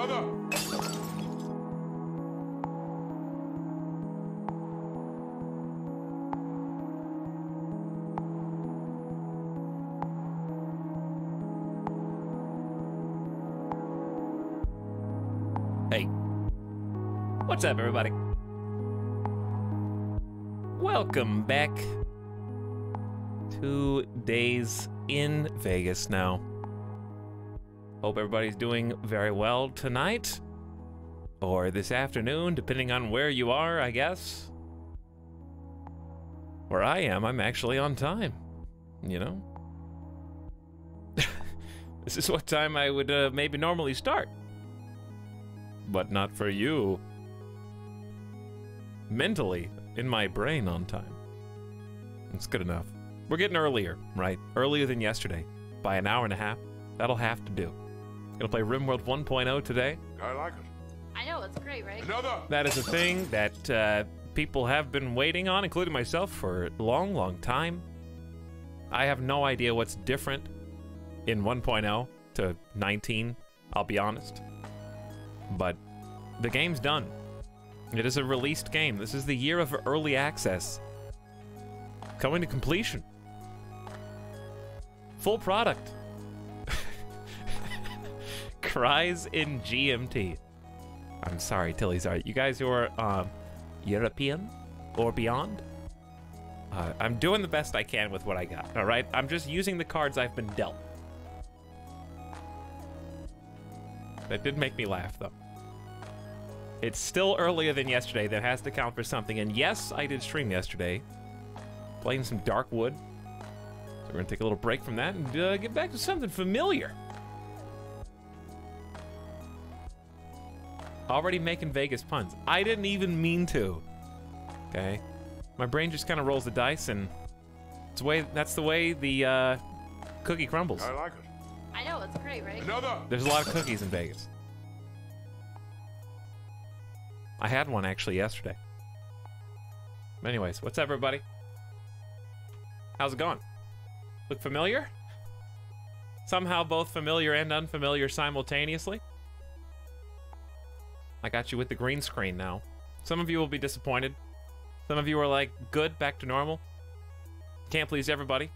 Another! Hey. What's up, everybody? Welcome back. 2 days in Vegas now. Hope everybody's doing very well tonight. Or this afternoon, depending on where you are, I guess. Where I am, I'm actually on time. You know? This is what time I would maybe normally start. But not for you. Mentally, in my brain on time. It's good enough. We're getting earlier, right? Earlier than yesterday. By an hour and a half. That'll have to do. Gonna play RimWorld 1.0 today. I like it. I know, it's great, right? Another! That is a thing that people have been waiting on, including myself, for a long, long time. I have no idea what's different in 1.0 to 19, I'll be honest. But the game's done. It is a released game. This is the year of early access. Coming to completion. Full product. Cries in GMT. I'm sorry, Tilly's art. You guys who are European or beyond, I'm doing the best I can with what I got, all right? I'm just using the cards I've been dealt. That did make me laugh, though. It's still earlier than yesterday. That has to count for something. And yes, I did stream yesterday. Playing some Dark Wood. So we're going to take a little break from that and get back to something familiar. Already making Vegas puns. I didn't even mean to. Okay? My brain just kind of rolls the dice, and that's the way the cookie crumbles. I like it. I know, it's great, right? Another! There's a lot of cookies in Vegas. I had one actually yesterday. Anyways, what's up, everybody? How's it going? Look familiar? Somehow both familiar and unfamiliar simultaneously. I got you with the green screen now. Some of you will be disappointed. Some of you are like, good, back to normal. Can't please everybody.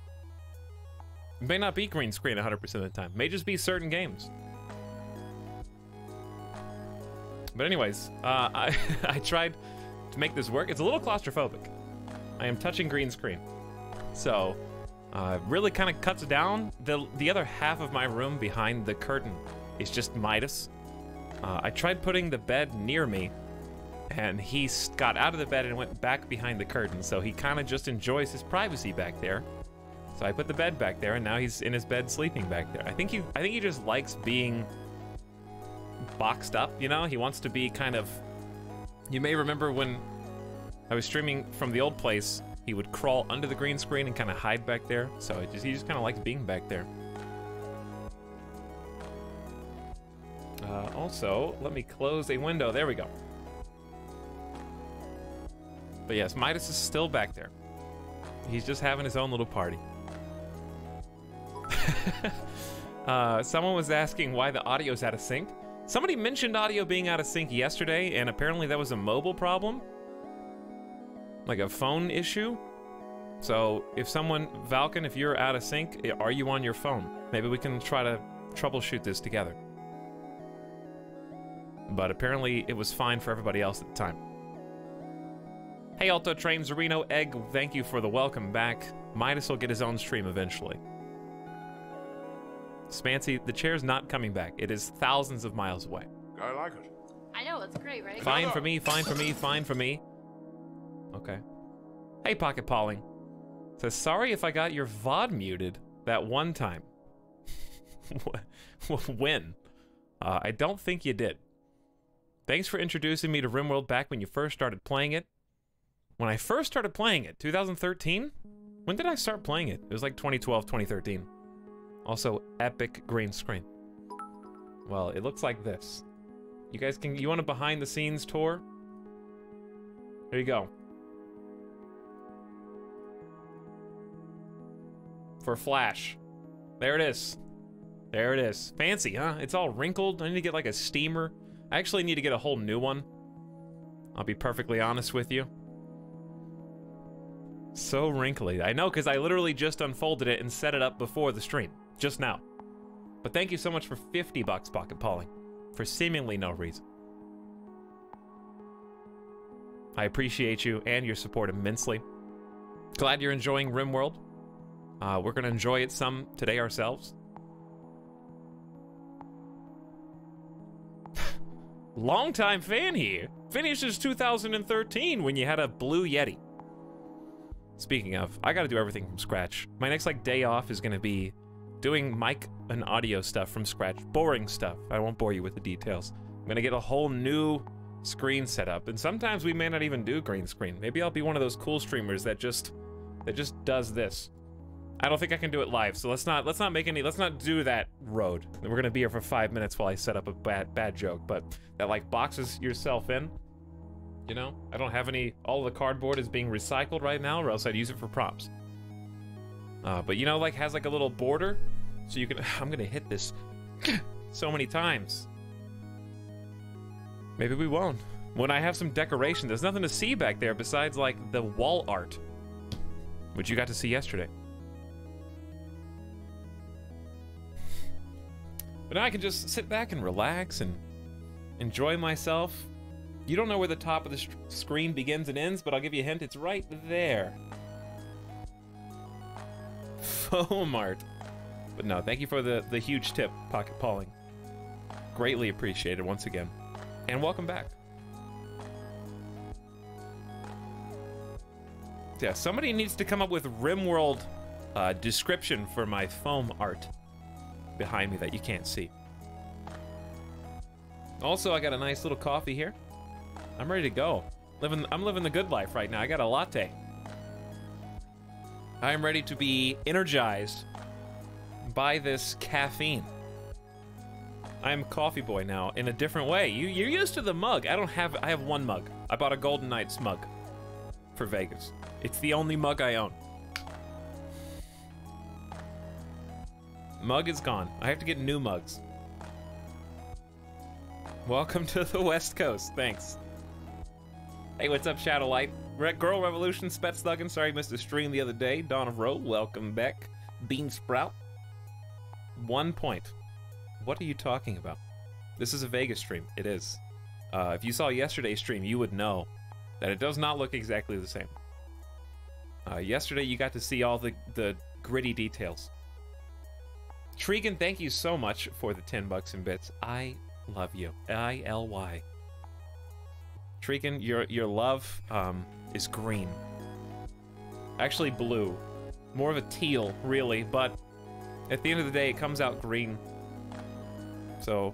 It may not be green screen 100% of the time. It may just be certain games. But anyways, I tried to make this work. It's a little claustrophobic. I am touching green screen. So, really kind of cuts down. The other half of my room behind the curtain is just Midas. I tried putting the bed near me, and he got out of the bed and went back behind the curtain. So he kind of just enjoys his privacy back there. So I put the bed back there, and now he's in his bed sleeping back there. I think he just likes being boxed up, you know? He wants to be kind of... You may remember when I was streaming from the old place, he would crawl under the green screen and kind of hide back there. So he just kind of likes being back there. Also, let me close a window. There we go. But yes, Midas is still back there. He's just having his own little party. Someone was asking why the audio's out of sync. Somebody mentioned audio being out of sync yesterday, and apparently that was a mobile problem. Like a phone issue. So if someone, Valken, if you're out of sync, are you on your phone? Maybe we can try to troubleshoot this together. But apparently it was fine for everybody else at the time. Hey, Alto Train Zarino Egg, thank you for the welcome back. Midas will get his own stream eventually. Spancy, the chair's not coming back. It is thousands of miles away. I like it. I know, it's great, right? Fine for me, fine for me, fine for me. Okay. Hey, Pocket Pauling. Says, sorry if I got your VOD muted that one time. When? I don't think you did. Thanks for introducing me to RimWorld back when you first started playing it. When I first started playing it, 2013? When did I start playing it? It was like 2012, 2013. Also, epic green screen. Well, it looks like this. You guys you want a behind the scenes tour? There you go. For Flash. There it is. There it is. Fancy, huh? It's all wrinkled. I need to get like a steamer. I actually need to get a whole new one. I'll be perfectly honest with you. So wrinkly. I know, because I literally just unfolded it and set it up before the stream. Just now. But thank you so much for 50 bucks, Pocket Pauling. For seemingly no reason. I appreciate you and your support immensely. Glad you're enjoying RimWorld. We're going to enjoy it some today ourselves. Longtime fan here. Finishes 2013 when you had a blue Yeti. Speaking of, I gotta do everything from scratch. My next like day off is gonna be doing mic and audio stuff from scratch. Boring stuff. I won't bore you with the details. I'm gonna get a whole new screen set up, and sometimes we may not even do green screen. Maybe I'll be one of those cool streamers that just does this. I don't think I can do it live, so let's not do that road. We're gonna be here for 5 minutes while I set up a bad joke, but that like boxes yourself in. You know, I don't have any, all the cardboard is being recycled right now, or else I'd use it for props. But you know, like has like a little border, so you can, I'm gonna hit this so many times. Maybe we won't. When I have some decoration, there's nothing to see back there besides like the wall art, which you got to see yesterday. But now I can just sit back and relax and enjoy myself. You don't know where the top of the screen begins and ends, but I'll give you a hint, it's right there. Foam art. But no, thank you for the huge tip, Pocket Pauling. Greatly appreciated once again. And welcome back. Yeah, somebody needs to come up with RimWorld description for my foam art behind me that you can't see. Also, I got a nice little coffee here. I'm ready to go. I'm living the good life right now. I got a latte. I am ready to be energized by this caffeine. I am coffee boy now in a different way. You're used to the mug. I have one mug. I bought a Golden Knights mug for Vegas. It's the only mug I own. Mug is gone. I have to get new mugs. Welcome to the West Coast. Thanks. Hey, what's up, Shadowlight? Girl Revolution, Spetsthuggen, sorry I missed the stream the other day. Dawn of Roe, welcome back. Bean Sprout. 1 point. What are you talking about? This is a Vegas stream. It is. If you saw yesterday's stream, you would know that it does not look exactly the same. Yesterday, you got to see all the gritty details. Tregan, thank you so much for the 10 bucks and bits. I love you. I-L-Y. Tregan, your love is green. Actually blue. More of a teal, really, but at the end of the day, it comes out green. So,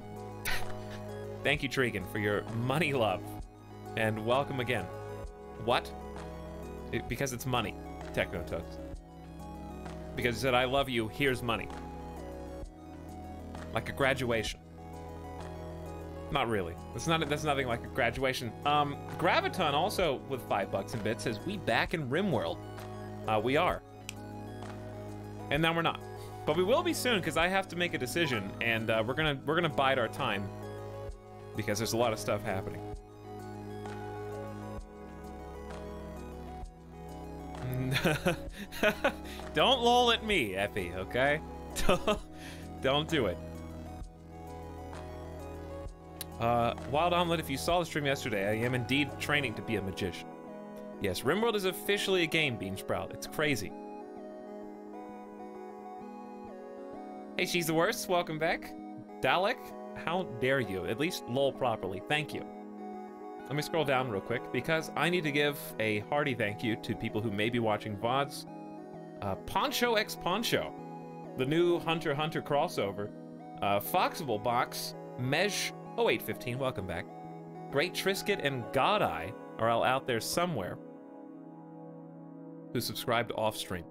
thank you, Tregan, for your money love. And welcome again. What? Because it's money, Technotoast. Because you said, I love you, here's money. Like a graduation. Not really. That's nothing like a graduation. Graviton also with 5 bucks and bits says, we back in RimWorld. We are. And now we're not. But we will be soon, because I have to make a decision, and we're gonna bide our time. Because there's a lot of stuff happening. Don't lol at me, Effie, okay? Don't do it. Wild Omelet, if you saw the stream yesterday, I am indeed training to be a magician. Yes, RimWorld is officially a game, Bean Sprout. It's crazy. Hey, she's the worst. Welcome back. Dalek, how dare you? At least lol properly. Thank you. Let me scroll down real quick, because I need to give a hearty thank you to people who may be watching VODs. Poncho X Poncho, the new Hunter x Hunter crossover. Foxable Box, Mej 0815, welcome back. Great Trisket and God Eye are all out there somewhere who subscribed off stream.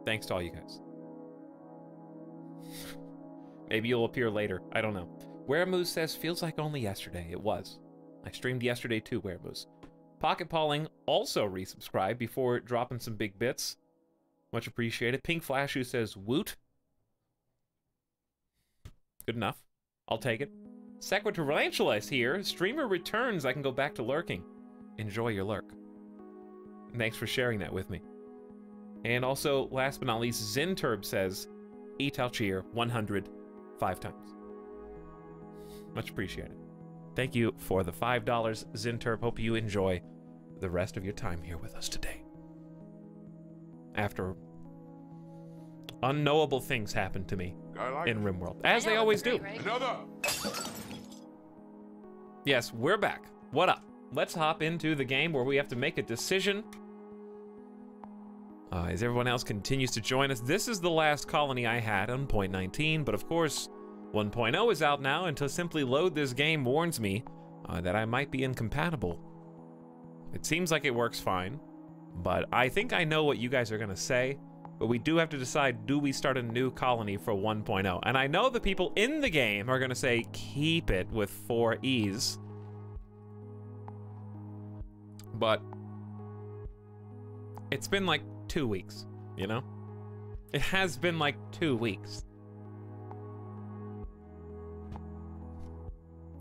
Thanks to all you guys. Maybe you'll appear later. I don't know. Weremoose says, feels like only yesterday. It was. I streamed yesterday too, Weremoose. Pocket Pauling also resubscribed before dropping some big bits. Much appreciated. Pink Flash who says, woot. Good enough. I'll take it. Sequitarantula is here. Streamer returns. I can go back to lurking. Enjoy your lurk. Thanks for sharing that with me. And also, last but not least, Zinturb says, Etalcheer 100 5 times. Much appreciated. Thank you for the $5, Zinturb. Hope you enjoy the rest of your time here with us today. After unknowable things happened to me in RimWorld, as they always do. Another. Yes, we're back. What up? Let's hop into the game where we have to make a decision. As everyone else continues to join us, this is the last colony I had on 0.19, but of course, 1.0 is out now, and to simply load this game warns me that I might be incompatible. It seems like it works fine, but I think I know what you guys are gonna say, but we do have to decide, do we start a new colony for 1.0? And I know the people in the game are gonna say, keep it with 4 E's. But it's been like 2 weeks, you know? It has been like 2 weeks.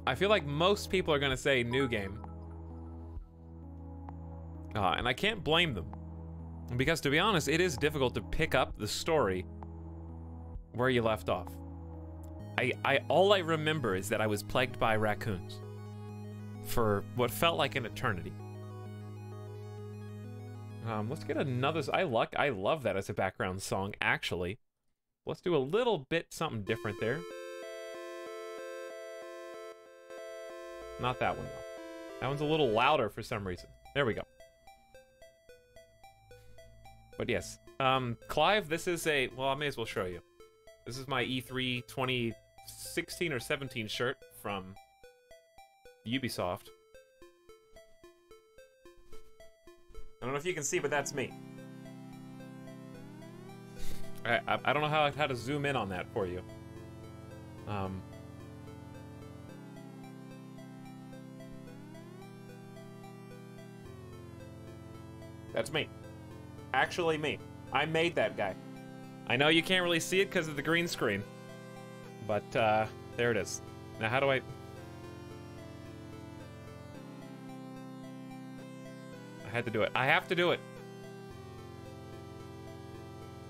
I feel like most people are gonna say new game. And I can't blame them. Because to be honest, it is difficult to pick up the story where you left off. All I remember is that I was plagued by raccoons for what felt like an eternity. Let's get another. I love that as a background song, actually. Let's do a little bit something different there. Not that one, though. That one's a little louder for some reason. There we go. But yes, Clive, this is a, well, I may as well show you. This is my E3 2016 or 17 shirt from Ubisoft. I don't know if you can see, but that's me. I don't know how to zoom in on that for you. That's me. Actually me. I made that guy. I know you can't really see it because of the green screen. But, there it is. Now how do I had to do it. I have to do it.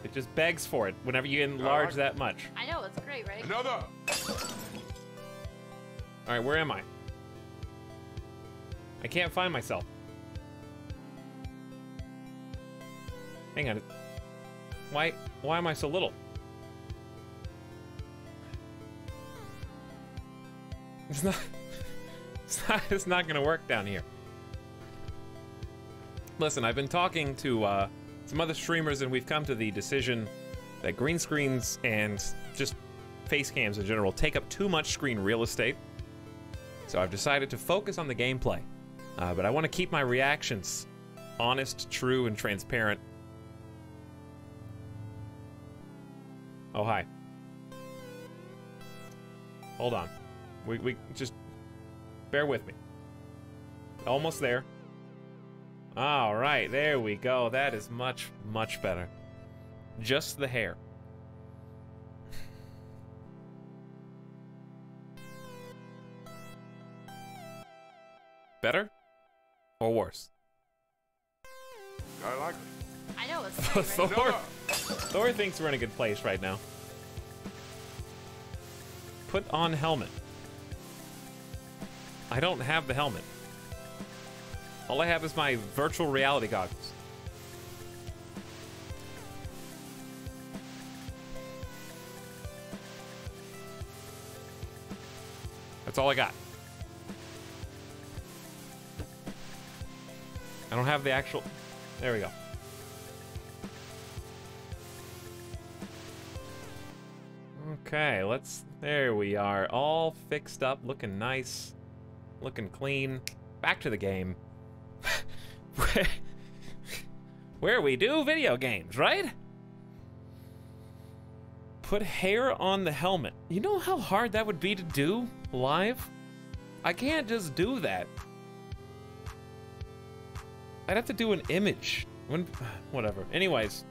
It just begs for it whenever you enlarge that much. I know, it's great, right? Another. Alright, where am I? I can't find myself. Hang on. Why am I so little? It's not gonna work down here. Listen, I've been talking to some other streamers, and we've come to the decision that green screens and just face cams in general take up too much screen real estate. So I've decided to focus on the gameplay. But I want to keep my reactions honest, true, and transparent. Oh, hi. Hold on. We just bear with me. Almost there. All right, there we go. That is much, much better. Just the hair. Better or worse? I like it. I know, it's great, right? Thor thinks we're in a good place right now. Put on helmet. I don't have the helmet. All I have is my virtual reality goggles. That's all I got. I don't have the actual... There we go. Okay, let's... There we are. All fixed up, looking nice. Looking clean. Back to the game. Where we do video games, right? Put hair on the helmet. You know how hard that would be to do live? I can't just do that. I'd have to do an image. Whatever. Anyways.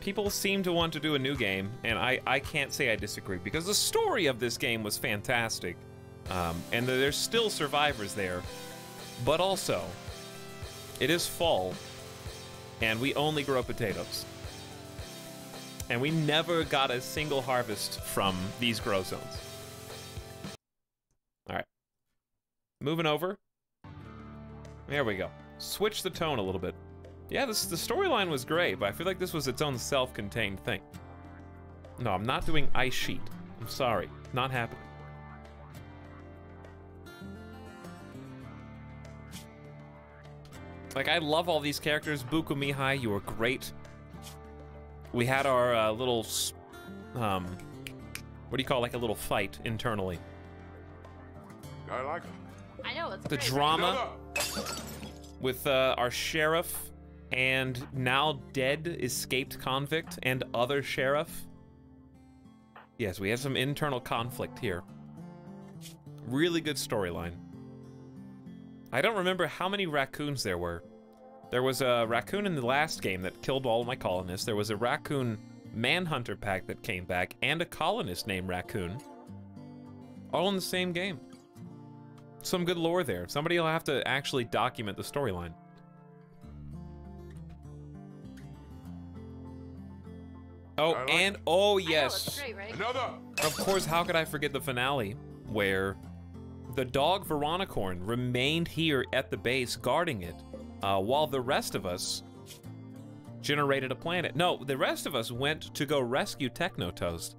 people seem to want to do a new game, and I can't say I disagree, because the story of this game was fantastic. And there's still survivors there. But also, it is fall, and we only grow potatoes. And we never got a single harvest from these grow zones. Alright. Moving over. There we go. Switch the tone a little bit. Yeah, the storyline was great, but I feel like this was its own self-contained thing. No, I'm not doing Ice Sheet. I'm sorry. Not happening. Like, I love all these characters. Buku Mihai, you were great. We had our little, what do you call, like a little fight internally. I like it. I know, it's The great, drama with our sheriff and now dead escaped convict and other sheriff. Yes, we have some internal conflict here. Really good storyline. I don't remember how many raccoons there were. There was a raccoon in the last game that killed all of my colonists. There was a raccoon manhunter pack that came back, and a colonist named Raccoon. All in the same game. Some good lore there. Somebody will have to actually document the storyline. Oh, and oh yes. I know, it's great, right? Another. Of course, how could I forget the finale, where the dog Veronicorn remained here at the base guarding it, while the rest of us generated a planet. No, the rest of us went to go rescue Technotoast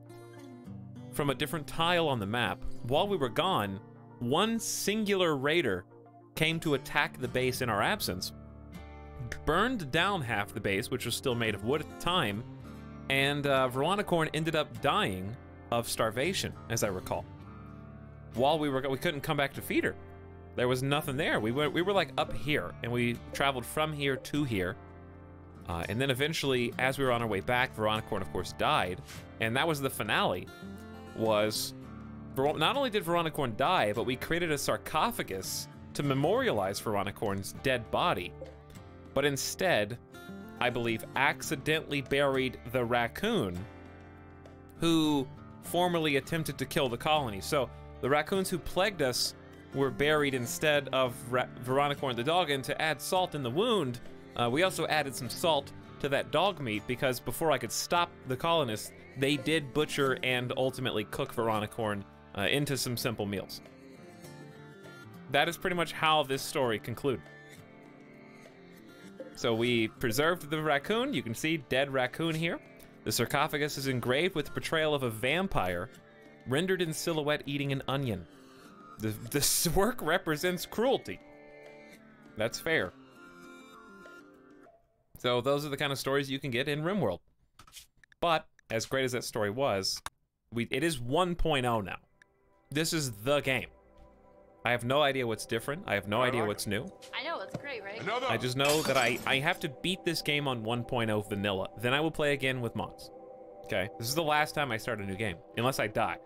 from a different tile on the map. While we were gone, one singular raider came to attack the base in our absence, burned down half the base, which was still made of wood at the time, and Veronicorn ended up dying of starvation, as I recall. While we couldn't come back to feed her. There was nothing there. We were like up here, and we traveled from here to here. And then eventually, as we were on our way back, Veronicorn, of course, died. And that was the finale, was not only did Veronicorn die, but we created a sarcophagus to memorialize Veronicorn's dead body. But instead, I believe, accidentally buried the raccoon who formerly attempted to kill the colony. So the raccoons who plagued us were buried instead of Veronicorn the dog, and to add salt in the wound, we also added some salt to that dog meat, because before I could stop the colonists, they did butcher and ultimately cook Veronicorn into some simple meals. That is pretty much how this story concluded. So we preserved the raccoon. You can see dead raccoon here. The sarcophagus is engraved with the portrayal of a vampire rendered in silhouette eating an onion. This work represents cruelty. That's fair. So those are the kind of stories you can get in RimWorld. But as great as that story was, it is 1.0 now. This is the game. I have no idea what's different. I have no idea what's new. I know, it's great, right? Another. I just know that I have to beat this game on 1.0 vanilla. Then I will play again with mods. Okay? This is the last time I start a new game, unless I die.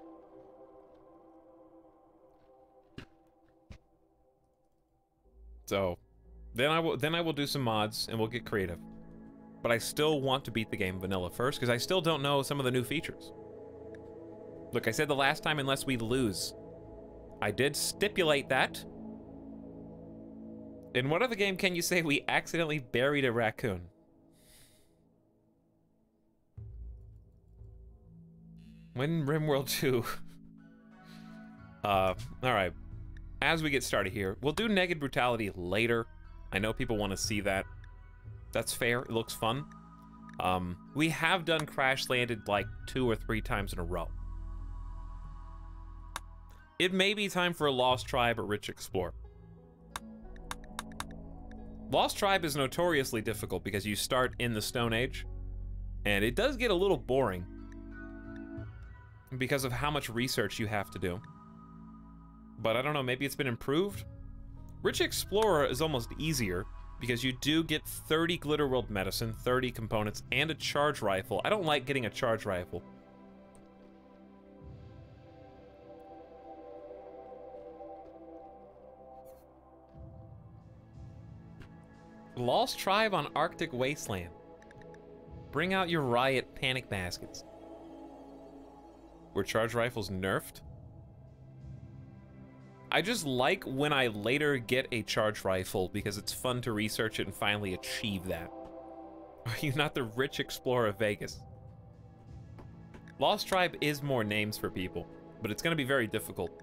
So, then I will do some mods and we'll get creative. But I still want to beat the game vanilla first, because I still don't know some of the new features. Look, I said the last time, unless we lose. I did stipulate that. In what other game can you say we accidentally buried a raccoon? When RimWorld 2. Alright. As we get started here, we'll do Naked Brutality later. I know people want to see that. That's fair. It looks fun. We have done Crash Landed like 2 or 3 times in a row. It may be time for a Lost Tribe or Rich Explorer. Lost Tribe is notoriously difficult because you start in the Stone Age, and it does get a little boring because of how much research you have to do. But I don't know, maybe it's been improved? Rich Explorer is almost easier because you do get 30 Glitter World medicine, 30 components, and a charge rifle. I don't like getting a charge rifle. Lost Tribe on Arctic Wasteland. Bring out your riot panic baskets. Were charge rifles nerfed? I just like when I later get a charge rifle because it's fun to research it and finally achieve that. Are you not the rich explorer of Vegas? Lost Tribe is more names for people, but it's going to be very difficult.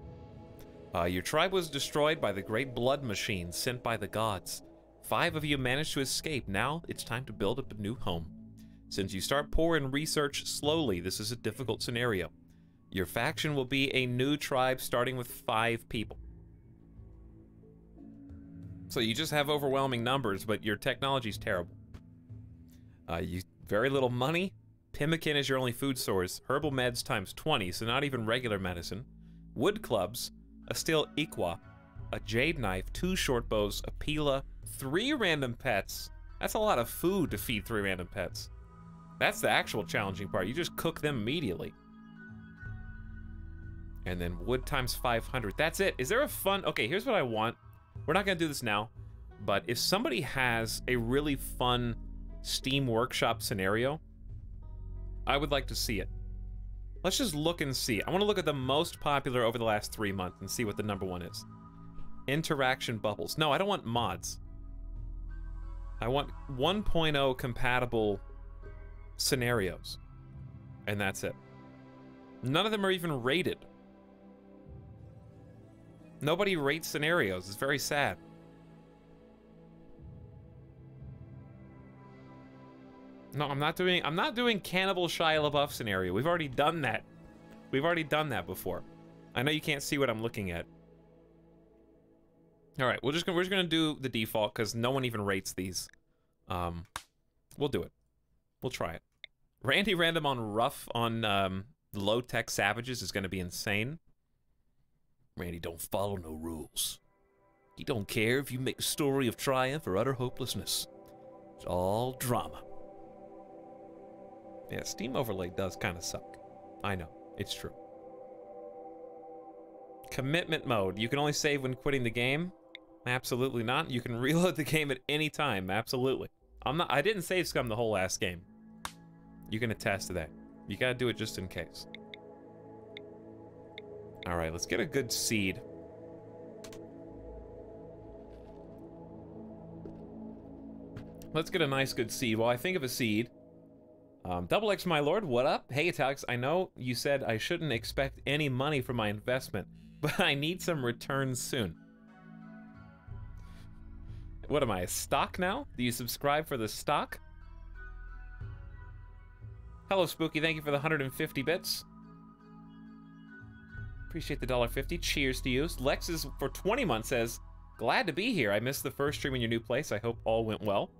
Your tribe was destroyed by the great blood machine sent by the gods. 5 of you managed to escape. Now it's time to build up a new home. Since you start poor in research slowly, this is a difficult scenario. Your faction will be a new tribe starting with 5 people. So you just have overwhelming numbers, but your technology's terrible. You very little money. Pemmican is your only food source. Herbal meds times 20, so not even regular medicine. Wood clubs, a steel iqua, a jade knife, 2 short bows, a pila, 3 random pets. That's a lot of food to feed 3 random pets. That's the actual challenging part. You just cook them immediately. And then wood times 500. That's it. Is there a fun... Okay, here's what I want. We're not going to do this now, but if somebody has a really fun Steam Workshop scenario, I would like to see it. Let's just look and see. I want to look at the most popular over the last 3 months and see what the #1 is. Interaction bubbles. No, I don't want mods. I want 1.0 compatible scenarios. And that's it. None of them are even rated. Nobody rates scenarios. It's very sad. No, I'm not doing Cannibal Shia LaBeouf scenario. We've already done that. We've already done that before. I know you can't see what I'm looking at. All right, we're just gonna do the default because no one even rates these. We'll do it. We'll try it. Randy Random on rough on low-tech savages is gonna be insane. Randy don't follow no rules. He don't care if you make a story of triumph or utter hopelessness. It's all drama. Yeah, Steam Overlay does kind of suck. I know, it's true. Commitment mode. You can only save when quitting the game? Absolutely not. You can reload the game at any time. Absolutely. I didn't save scum the whole last game. You can attest to that. You gotta do it just in case. Alright, let's get a good seed. Let's get a nice good seed. While I think of a seed... Double X, my lord, what up? Hey, Etalyx, I know you said I shouldn't expect any money from my investment, but I need some returns soon. What am I, a stock now? Do you subscribe for the stock? Hello, Spooky, thank you for the 150 bits. Appreciate the $1.50. Cheers to you. Lex is for 20 months says, glad to be here. I missed the first stream in your new place. I hope all went well.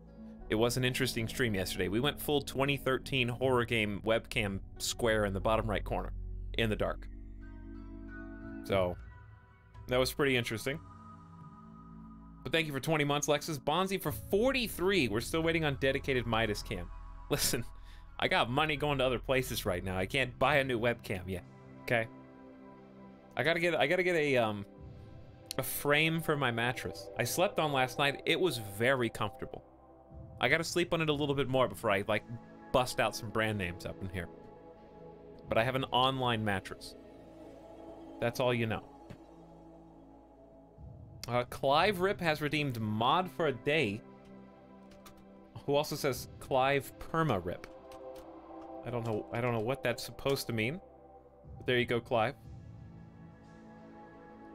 It was an interesting stream yesterday. We went full 2013 horror game webcam square in the bottom right corner, in the dark. So, that was pretty interesting. But thank you for 20 months, Lexus. Bonzi for 43. We're still waiting on dedicated Midas cam. Listen, I got money going to other places right now. I can't buy a new webcam yet. Okay? I gotta get a frame for my mattress. I slept on last night. It was very comfortable. I gotta sleep on it a little bit more before I, like, bust out some brand names up in here. But I have an online mattress. That's all you know. Clive Rip has redeemed mod for a day. Who also says Clive Perma Rip. I don't know what that's supposed to mean. But there you go, Clive.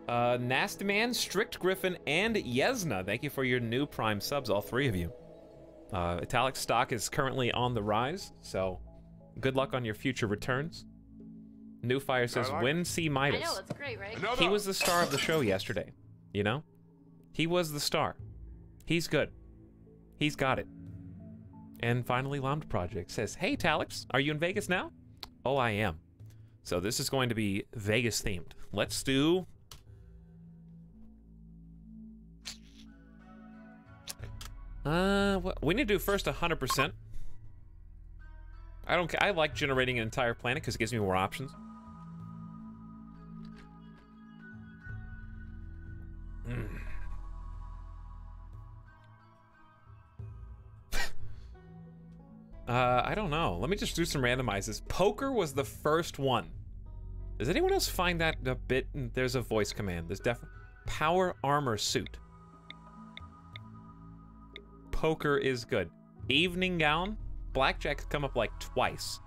Nasty Man, Strict Griffin, and Yesna. Thank you for your new Prime subs, all 3 of you. Etalyx stock is currently on the rise, so good luck on your future returns. New Fire says, win C Midas. I know, it's great, right? He was the star of the show yesterday, you know? He was the star. He's good. He's got it. And finally, Lambda Project says, hey, Etalyx, are you in Vegas now? Oh, I am. So this is going to be Vegas themed. Let's do... we need to do first 100%. I like generating an entire planet because it gives me more options. I don't know. Let me just do some randomizes. Poker was the first one. Does anyone else find that a bit? There's a voice command. There's definitely power armor suit. Poker is good. Evening gown. Blackjack's come up like twice.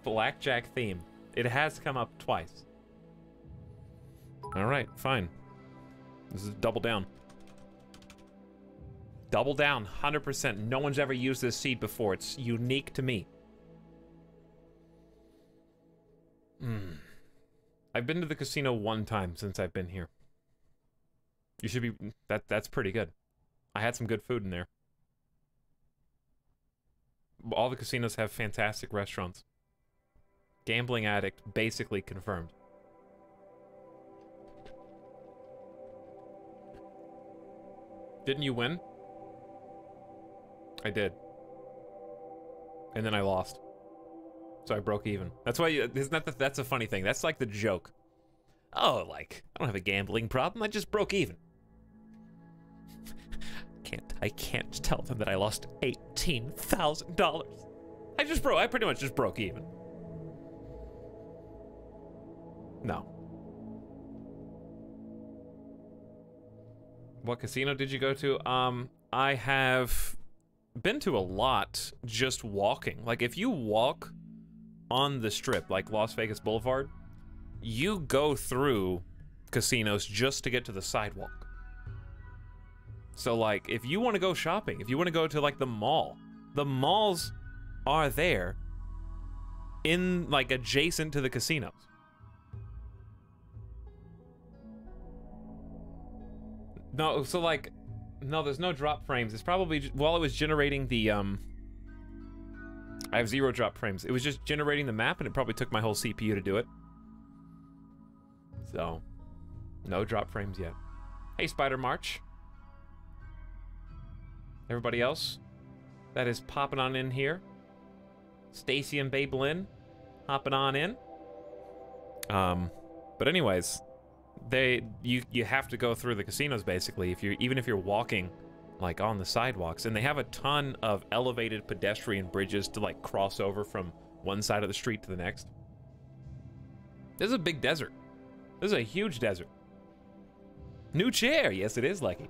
Blackjack theme. It has come up twice. All right, fine. This is double down. Double down, 100%. No one's ever used this seed before. It's unique to me. I've been to the casino one time since I've been here. You should be... That's pretty good. I had some good food in there. All the casinos have fantastic restaurants. Gambling addict, basically confirmed. Didn't you win? I did. And then I lost. So I broke even. That's why isn't that that's a funny thing. That's like the joke. Oh, like, I don't have a gambling problem. I just broke even. I can't tell them that I lost $18,000. I pretty much just broke even. No. What casino did you go to? I have been to a lot just walking. Like, if you walk on the strip, like Las Vegas Boulevard, you go through casinos just to get to the sidewalk. So, like, if you want to go shopping, if you want to go to, like, the malls are there in, like, adjacent to the casinos. No, so, like, no, there's no drop frames. It's probably, while it was generating the, I have 0 drop frames. It was just generating the map, and it probably took my whole CPU to do it. So, no drop frames yet. Hey, Spider March. Everybody else that is popping on in here. Stacy and Babe Lynn hopping on in. But anyways, you have to go through the casinos basically even if you're walking like on the sidewalks, and they have a ton of elevated pedestrian bridges to like cross over from one side of the street to the next. This is a big desert. This is a huge desert. New chair. Yes, it is, Lucky.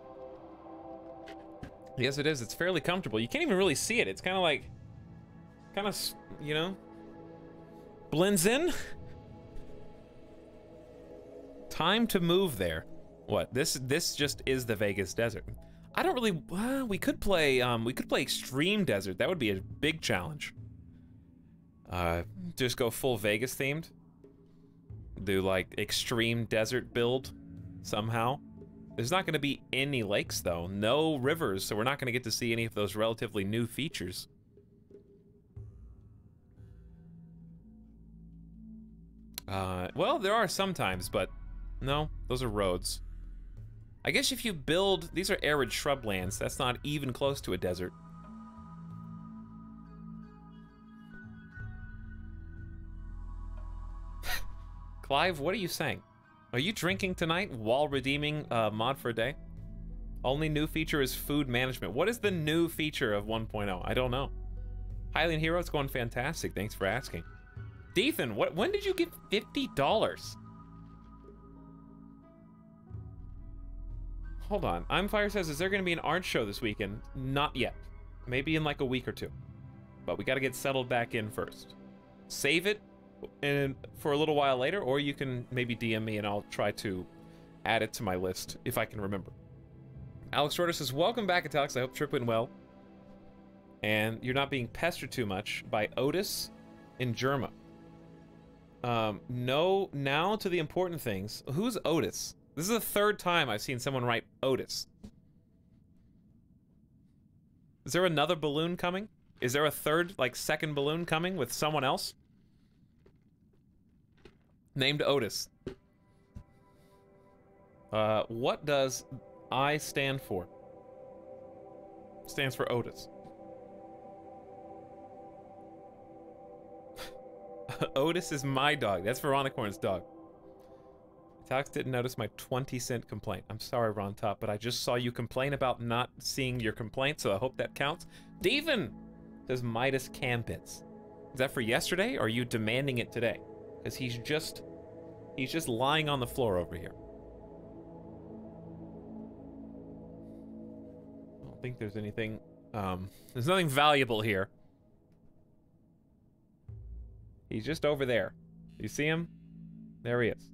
Yes, it is. It's fairly comfortable. You can't even really see it. It's kind of like, you know, blends in. Time to move there. What? This just is the Vegas desert. I don't really. We could play Extreme Desert. That would be a big challenge. Just go full Vegas themed. Do like Extreme Desert build somehow. There's not going to be any lakes, though. No rivers, so we're not going to get to see any of those relatively new features. Well, there are sometimes, but no, those are roads. I guess if you build... These are arid shrublands. That's not even close to a desert. Clive, what are you saying? Are you drinking tonight while redeeming mod for a day? Only new feature is food management. What is the new feature of 1.0? I don't know. Hylian Hero, it's going fantastic. Thanks for asking. Dethan, when did you get $50? Hold on. I'm Fire says, is there going to be an art show this weekend? Not yet. Maybe in like a week or two. But we got to get settled back in first. Save it and for a little while later, or you can maybe DM me and I'll try to add it to my list if I can remember. Alex Shorter says, welcome back, Etalyx. I hope trip went well. And you're not being pestered too much by Otis and Germa. No, now to the important things. Who's Otis? This is the third time I've seen someone write Otis. Is there another balloon coming? Is there a third, like, second balloon coming with someone else? Named Otis. What does I stand for? Stands for Otis. Otis is my dog. That's Veronicorn's dog. Etalyx didn't notice my 20-cent complaint. I'm sorry, Ron Top, but I just saw you complain about not seeing your complaint, so I hope that counts. Steven says Midas cam bits. Is that for yesterday, or are you demanding it today? Because he's just lying on the floor over here. I don't think there's anything, there's nothing valuable here. He's just over there. You see him? There he is.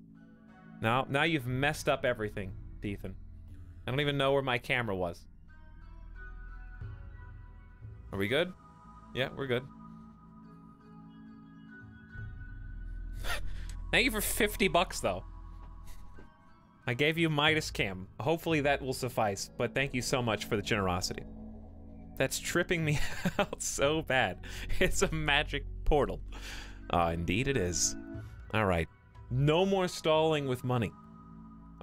Now you've messed up everything, Ethan. I don't even know where my camera was. Are we good? Yeah, we're good. Thank you for 50 bucks, though. I gave you Midas Cam. Hopefully that will suffice, but thank you so much for the generosity. That's tripping me out so bad. It's a magic portal. Indeed it is. All right. No more stalling with money.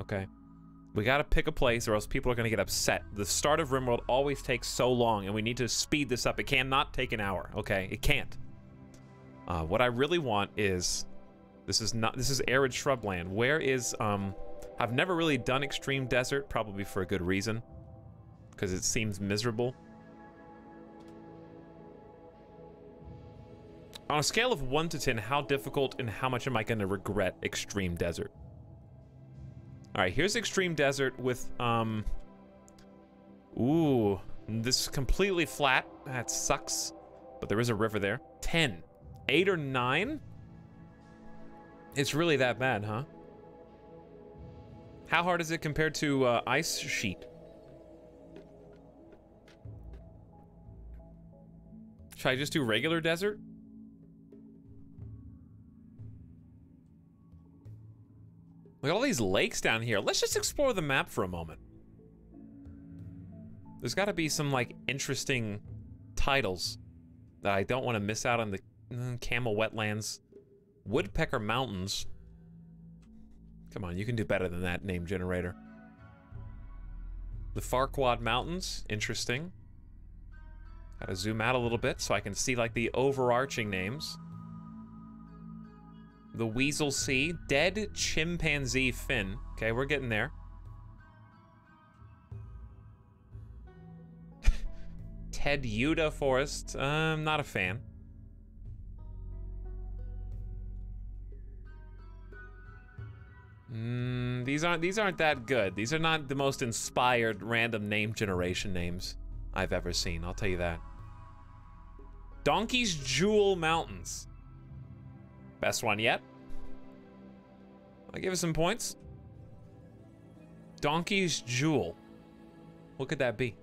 Okay. We gotta pick a place or else people are gonna get upset. The start of RimWorld always takes so long and we need to speed this up. It cannot take an hour, okay? It can't. What I really want is... This is arid shrubland. Where is, I've never really done extreme desert, probably for a good reason. Because it seems miserable. On a scale of 1 to 10, how difficult and how much am I gonna regret extreme desert? Alright, here's extreme desert with, ooh, this is completely flat. That sucks. But there is a river there. 10. 8 or 9? It's really that bad, huh? How hard is it compared to Ice Sheet? Should I just do regular desert? Look at all these lakes down here. Let's just explore the map for a moment. There's got to be some, like, interesting titles that I don't want to miss out on. The Camel Wetlands. Woodpecker Mountains. Come on, you can do better than that, name generator. The Farquad Mountains. Interesting. Gotta zoom out a little bit so I can see, like, the overarching names. The Weasel Sea. Dead Chimpanzee Fin. Okay, we're getting there. Ted Yuda Forest. I'm not a fan. These aren't that good. These are not the most inspired random name generation names I've ever seen. I'll tell you that. Donkey's Jewel Mountains. Best one yet. I'll give it some points. Donkey's Jewel. What could that be?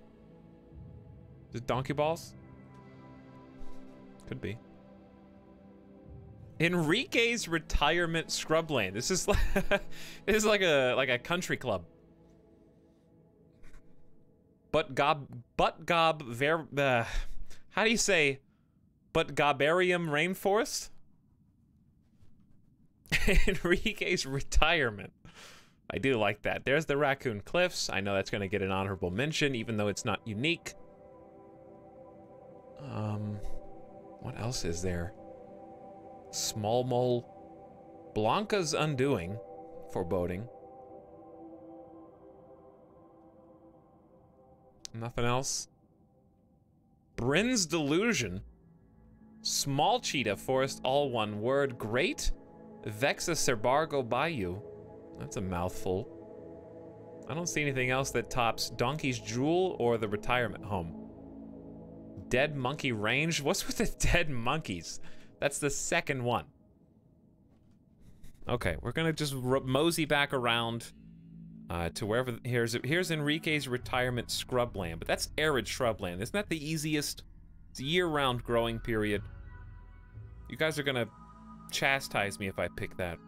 Is it Donkey Balls? Could be. Enrique's Retirement Scrubland. This is like this is like a country club. How do you say Butgobarium Rainforest? Enrique's Retirement. I do like that. There's the Raccoon Cliffs. I know that's going to get an honorable mention, even though it's not unique. What else is there? Small Mole. Blanca's Undoing. Foreboding. Nothing else. Bryn's Delusion. Small Cheetah Forest, all one word. Great. Vexa Serbargo Bayou. That's a mouthful. I don't see anything else that tops Donkey's Jewel or the Retirement Home. Dead Monkey Range? What's with the dead monkeys? That's the second one. Okay, we're gonna just mosey back around to wherever. Here's Enrique's Retirement Scrubland, but that's arid shrubland. Isn't that the easiest? It's a year-round growing period. You guys are gonna chastise me if I pick that.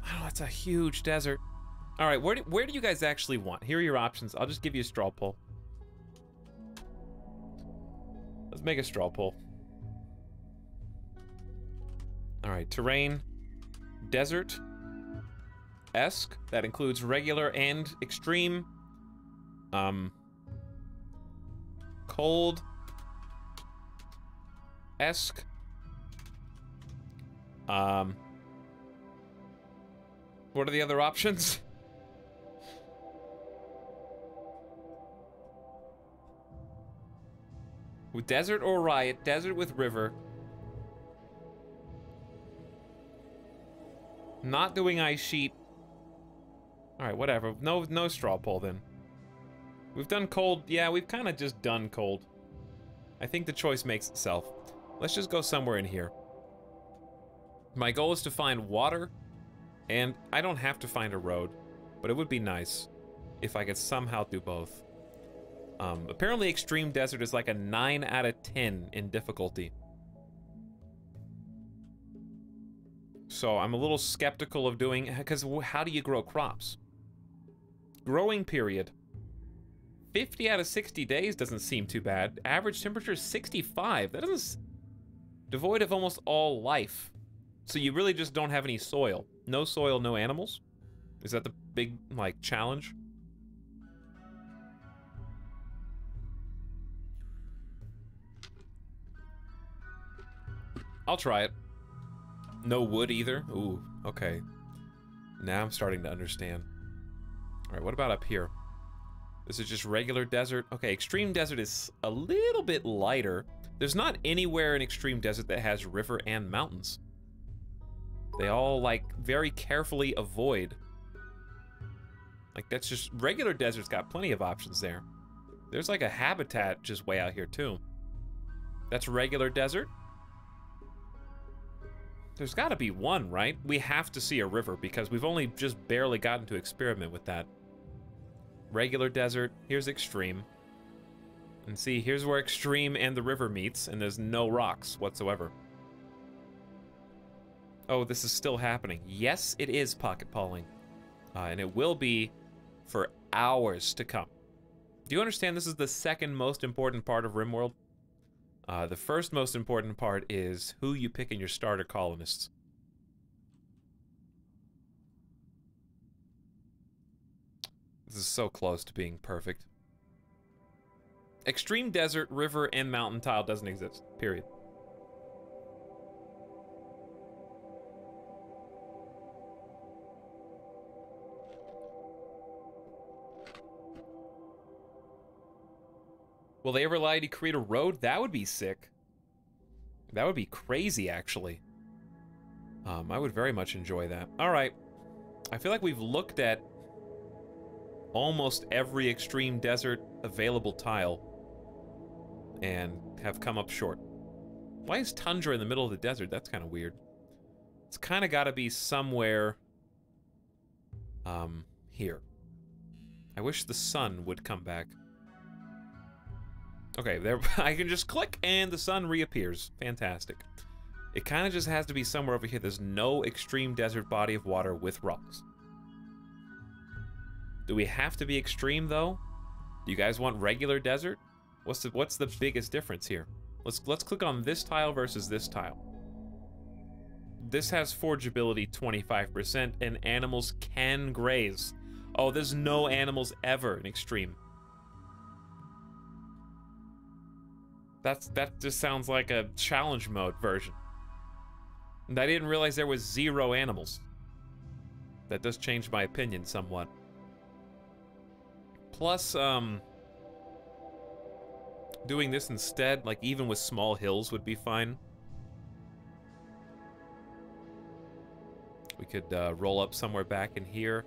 Oh, it's a huge desert. All right, where do you guys actually want? Here are your options. I'll just give you a straw poll. Let's make a straw poll. All right, terrain, desert-esque. That includes regular and extreme. Cold-esque. What are the other options? With desert or riot, desert with river. Not doing ice sheet. Alright, whatever. No straw poll then. We've done cold. Yeah, we've kind of just done cold. I think the choice makes itself. Let's just go somewhere in here. My goal is to find water, and I don't have to find a road, but it would be nice if I could somehow do both. Apparently extreme desert is like a 9 out of 10 in difficulty. So I'm a little skeptical of doing, because how do you grow crops? Growing period. 50 out of 60 days doesn't seem too bad. Average temperature is 65. That doesn't... Devoid of almost all life. So you really just don't have any soil. No soil, no animals? Is that the big, like, challenge? I'll try it. No wood either? Ooh, okay. Now I'm starting to understand. Alright, what about up here? This is just regular desert. Okay, extreme desert is a little bit lighter. There's not anywhere in extreme desert that has river and mountains. They all, like, very carefully avoid. Like, that's just... Regular desert's got plenty of options there. There's, like, a habitat just way out here, too. That's regular desert? There's gotta be one, right? We have to see a river, because we've only just barely gotten to experiment with that. Regular desert, here's extreme. And see, here's where extreme and the river meets, and there's no rocks whatsoever. Oh, this is still happening. Yes, it is pocket polling. And it will be for hours to come. Do you understand this is the second most important part of RimWorld? The first most important part is who you pick in your starter colonists. This is so close to being perfect. Extreme desert, river, and mountain tile doesn't exist. Period. Will they ever allow you to create a road? That would be sick. That would be crazy, actually. I would very much enjoy that. All right. I feel like we've looked at almost every extreme desert available tile and have come up short. Why is tundra in the middle of the desert? That's kind of weird. It's kind of got to be somewhere here. I wish the sun would come back. Okay, there I can just click and the sun reappears. Fantastic. It kind of just has to be somewhere over here. There's no extreme desert body of water with rocks. Do we have to be extreme though? Do you guys want regular desert? What's the biggest difference here? Let's click on this tile versus this tile. This has forgeability 25% and animals can graze. Oh, there's no animals ever in extreme. That just sounds like a challenge mode version. And I didn't realize there was 0 animals. That does change my opinion somewhat. Plus, doing this instead, like even with small hills would be fine. We could roll up somewhere back in here.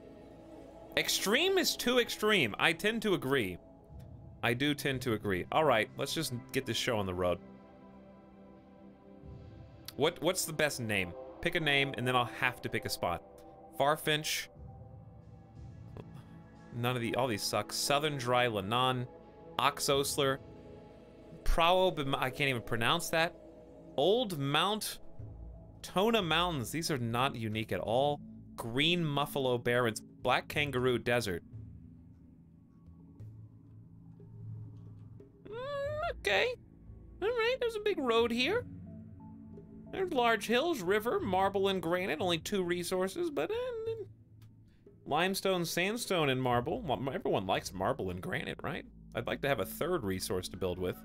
Extreme is too extreme. I tend to agree. I do tend to agree. All right, let's just get this show on the road. What's the best name? Pick a name, and then I'll have to pick a spot. Farfinch. None of all these suck. Southern Dry Lenon. Oxosler. I can't even pronounce that. Old Mount Tona Mountains. These are not unique at all. Green Muffalo Barrens. Black Kangaroo Desert. Okay. Alright, there's a big road here. There's large hills, river, marble, and granite. Only 2 resources, but limestone, sandstone, and marble. Well, everyone likes marble and granite, right? I'd like to have a 3rd resource to build with.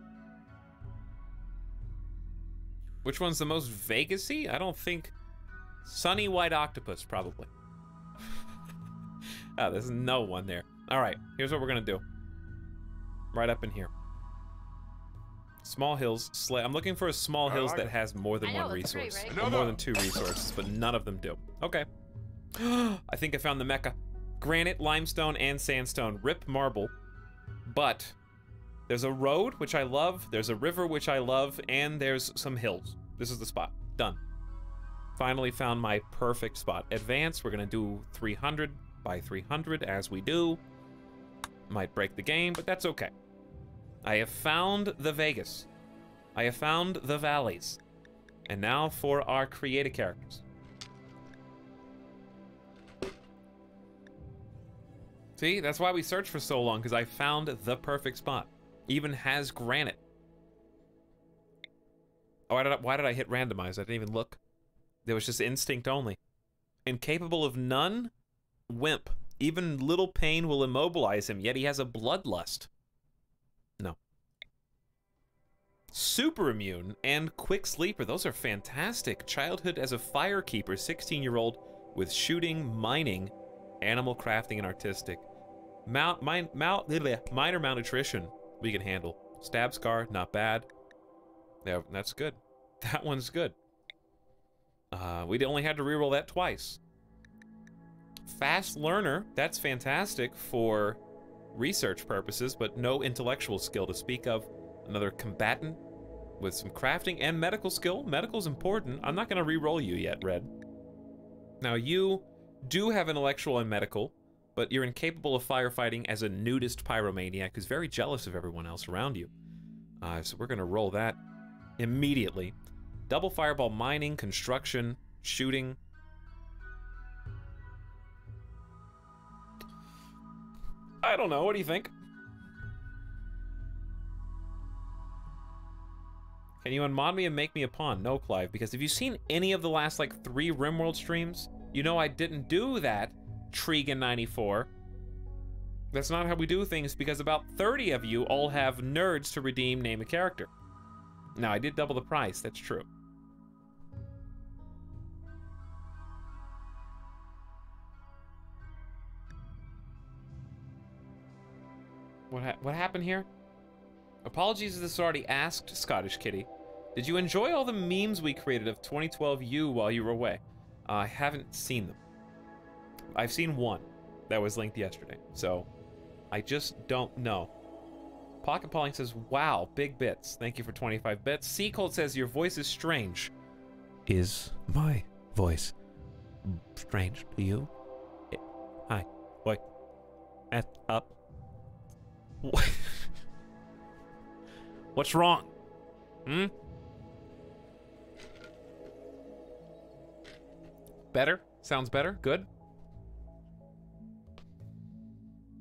Which one's the most Vegas-y? I don't think... Sunny White Octopus, probably. Oh, there's no one there. All right, here's what we're gonna do. Right up in here. Small hills. I'm looking for a small hills that has more than one resource. Great, right? Or more than 2 resources, but none of them do. Okay. I think I found the Mecca. Granite, limestone, and sandstone. Rip marble. But there's a road, which I love. There's a river, which I love. And there's some hills. This is the spot. Done. Finally found my perfect spot. Advance. We're going to do 300 by 300 as we do. Might break the game, but that's okay. I have found the Vegas. I have found the valleys. And now for our creative characters. See, that's why we searched for so long, because I found the perfect spot. Even has granite. Oh, why did I hit randomize? I didn't even look. There was just instinct only. Incapable of none? Wimp. Even little pain will immobilize him, yet he has a bloodlust. No. Super immune and quick sleeper. Those are fantastic. Childhood as a firekeeper, 16-year-old with shooting, mining, animal crafting, and artistic. Minor malnutrition we can handle. Stab scar, not bad. Yeah, that's good. That one's good. We only had to reroll that twice. Fast learner, that's fantastic for research purposes, but no intellectual skill to speak of. Another combatant with some crafting and medical skill. Medical's important. I'm not going to re-roll you yet, Red. Now, you do have intellectual and medical, but you're incapable of firefighting as a nudist pyromaniac who's very jealous of everyone else around you. So we're going to roll that immediately. Double fireball mining, construction, shooting. I don't know. What do you think? Can you unmod me and make me a pawn? No, Clive, because if you've seen any of the last, like, 3 RimWorld streams, you know I didn't do that, Tregan94. That's not how we do things, because about 30 of you all have nerds to redeem name a character. Now, I did double the price, that's true. What happened here? Apologies if this was already asked, Scottish Kitty. Did you enjoy all the memes we created of 2012 you while you were away? I haven't seen them. I've seen one that was linked yesterday, so I just don't know. Pocket Pauling says, wow, big bits. Thank you for 25 bits. C Cold says, your voice is strange. Is my voice strange to you? Hi. What? Up. What's wrong? Hmm? Better? Sounds better? Good?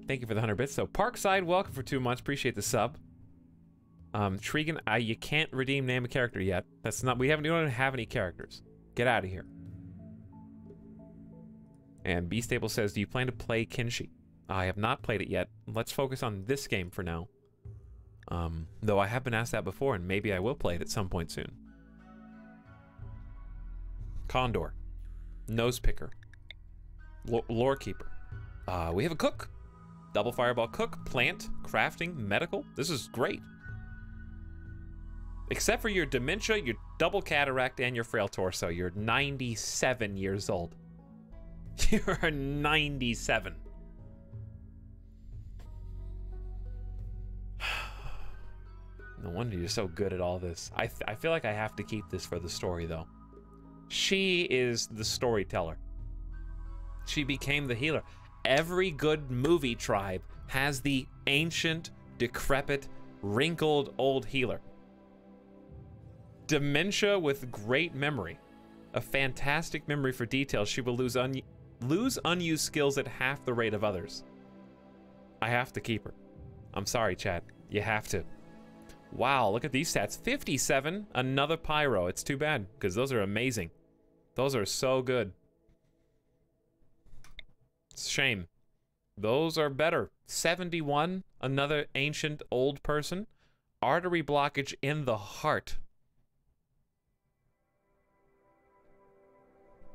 Thank you for the 100 bits. So, Parkside, welcome for 2 months. Appreciate the sub. Tregan, you can't redeem name a character yet. That's not, we don't even have any characters. Get out of here. And B-Stable says, do you plan to play Kinshi? I have not played it yet. Let's focus on this game for now. Though I have been asked that before, and maybe I will play it at some point soon. Condor. Nose Picker. Lore Keeper. We have a cook. Double Fireball Cook. Plant. Crafting. Medical. This is great. Except for your dementia, your double cataract, and your frail torso. You're 97 years old. You're 97. No wonder you're so good at all this. I feel like I have to keep this for the story, though. She is the storyteller. She became the healer. Every good movie tribe has the ancient, decrepit, wrinkled old healer. Dementia with great memory. A fantastic memory for details. She will lose unused skills at half the rate of others. I have to keep her. I'm sorry, chat. You have to. Wow, look at these stats. 57, another pyro. It's too bad, because those are amazing. Those are so good. It's a shame. Those are better. 71, another ancient old person. Artery blockage in the heart.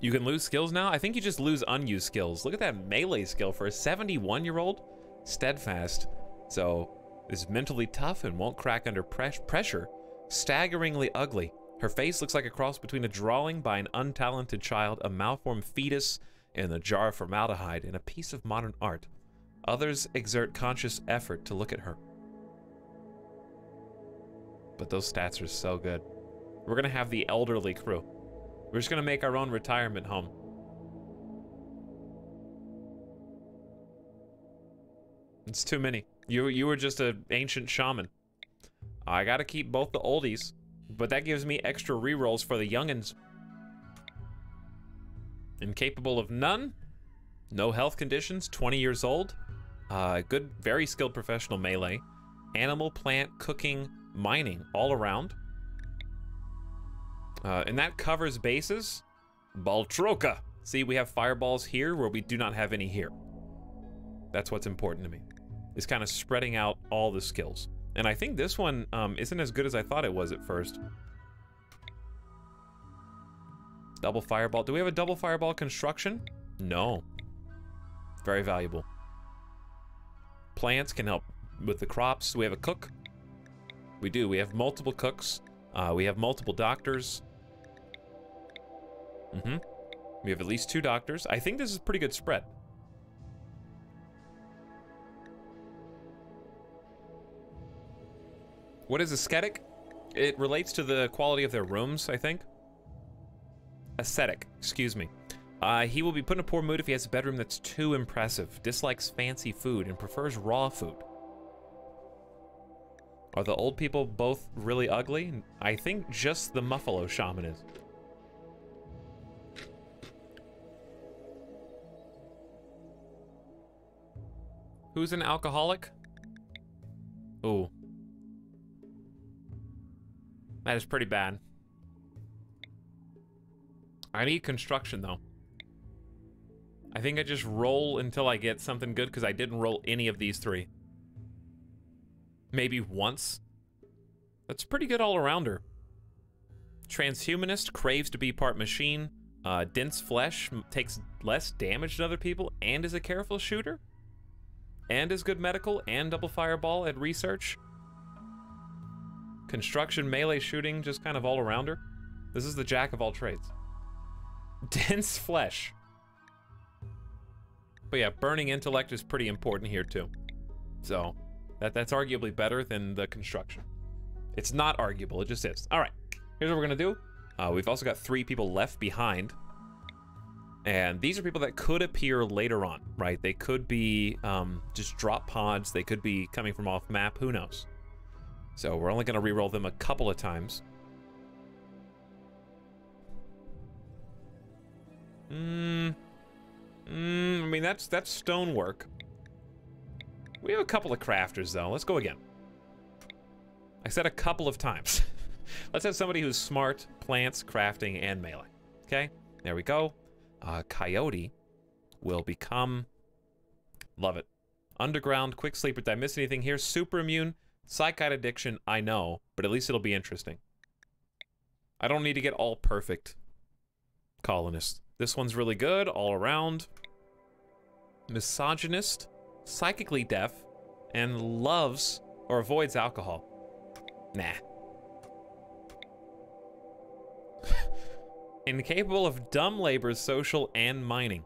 You can lose skills now? I think you just lose unused skills. Look at that melee skill for a 71-year-old. Steadfast. So, is mentally tough and won't crack under pressure. Staggeringly ugly. Her face looks like a cross between a drawing by an untalented child, a malformed fetus, and a jar of formaldehyde, and a piece of modern art. Others exert conscious effort to look at her. But those stats are so good. We're gonna have the elderly crew. We're just gonna make our own retirement home. It's too many. You were just an ancient shaman. I gotta keep both the oldies, but that gives me extra rerolls for the youngins. Incapable of none. No health conditions. 20 years old. Good, very skilled professional melee. Animal, plant, cooking, mining, all around. And that covers bases. Baltroka. See, we have fireballs here where we do not have any here. That's what's important to me. Is kind of spreading out all the skills. And I think this one isn't as good as I thought it was at first. Double fireball. Do we have a double fireball construction? No. Very valuable. Plants can help with the crops. We have a cook. We do. We have multiple cooks. We have multiple doctors. We have at least 2 doctors. I think this is a pretty good spread. What is aesthetic? It relates to the quality of their rooms, I think. Ascetic, excuse me. He will be put in a poor mood if he has a bedroom that's too impressive, dislikes fancy food, and prefers raw food. Are the old people both really ugly? I think just the Muffalo Shaman is. Who's an alcoholic? Ooh. That is pretty bad. I need construction, though. I think I just roll until I get something good, because I didn't roll any of these 3. Maybe once. That's pretty good all-arounder. Transhumanist, craves to be part machine. Dense flesh, takes less damage than other people, and is a careful shooter. And is good medical, and double fireball at research. Construction, melee shooting, just kind of all-arounder. This is the jack of all trades. Dense flesh. But yeah, burning intellect is pretty important here too. So, that's arguably better than the construction. It's not arguable, it just is. All right, here's what we're gonna do. We've also got 3 people left behind. And these are people that could appear later on, right? They could be just drop pods. They could be coming from off map, who knows? So we're only gonna reroll them a couple of times. I mean, that's stonework. We have a couple of crafters, though. Let's go again. I said a couple of times. Let's have somebody who's smart, plants, crafting, and melee. Okay, there we go. Coyote will become... Love it. Underground, quick sleeper. Did I miss anything here? Super immune, psychite addiction, I know, but at least it'll be interesting. I don't need to get all perfect colonist. This one's really good all around. Misogynist, psychically deaf, and loves or avoids alcohol. Nah. Incapable of dumb labor, social, and mining.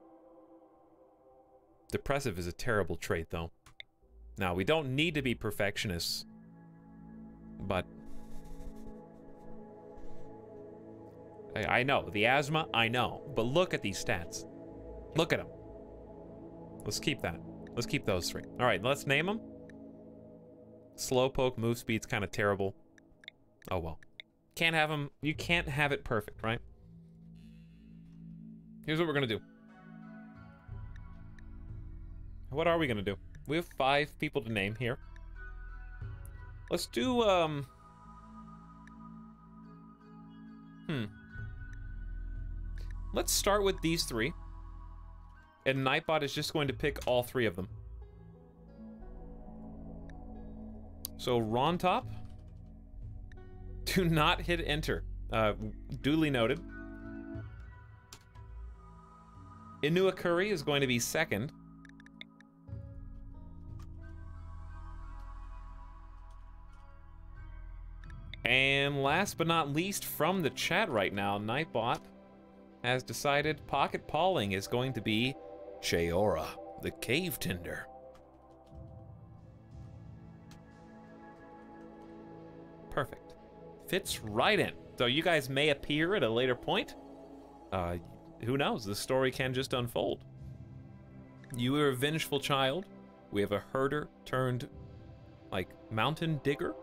Depressive is a terrible trait, though. Now, we don't need to be perfectionists, but... I know, the asthma, I know, but look at these stats. Look at them. Let's keep that. Let's keep those 3. All right, let's name them. Slowpoke, move speed's kind of terrible. Oh, well. Can't have them, you can't have it perfect, right? Here's what we're gonna do. What are we gonna do? We have 5 people to name here. Let's do, Let's start with these 3. And Nightbot is just going to pick all 3 of them. So, Rontop. Do not hit enter. Duly noted. Inuakuri is going to be second. And last but not least from the chat right now, Nightbot has decided Pocket Pauling is going to be Cheora, the Cave Tender. Perfect. Fits right in. So you guys may appear at a later point. Who knows? The story can just unfold. You are a vengeful child. We have a herder turned, like, mountain digger.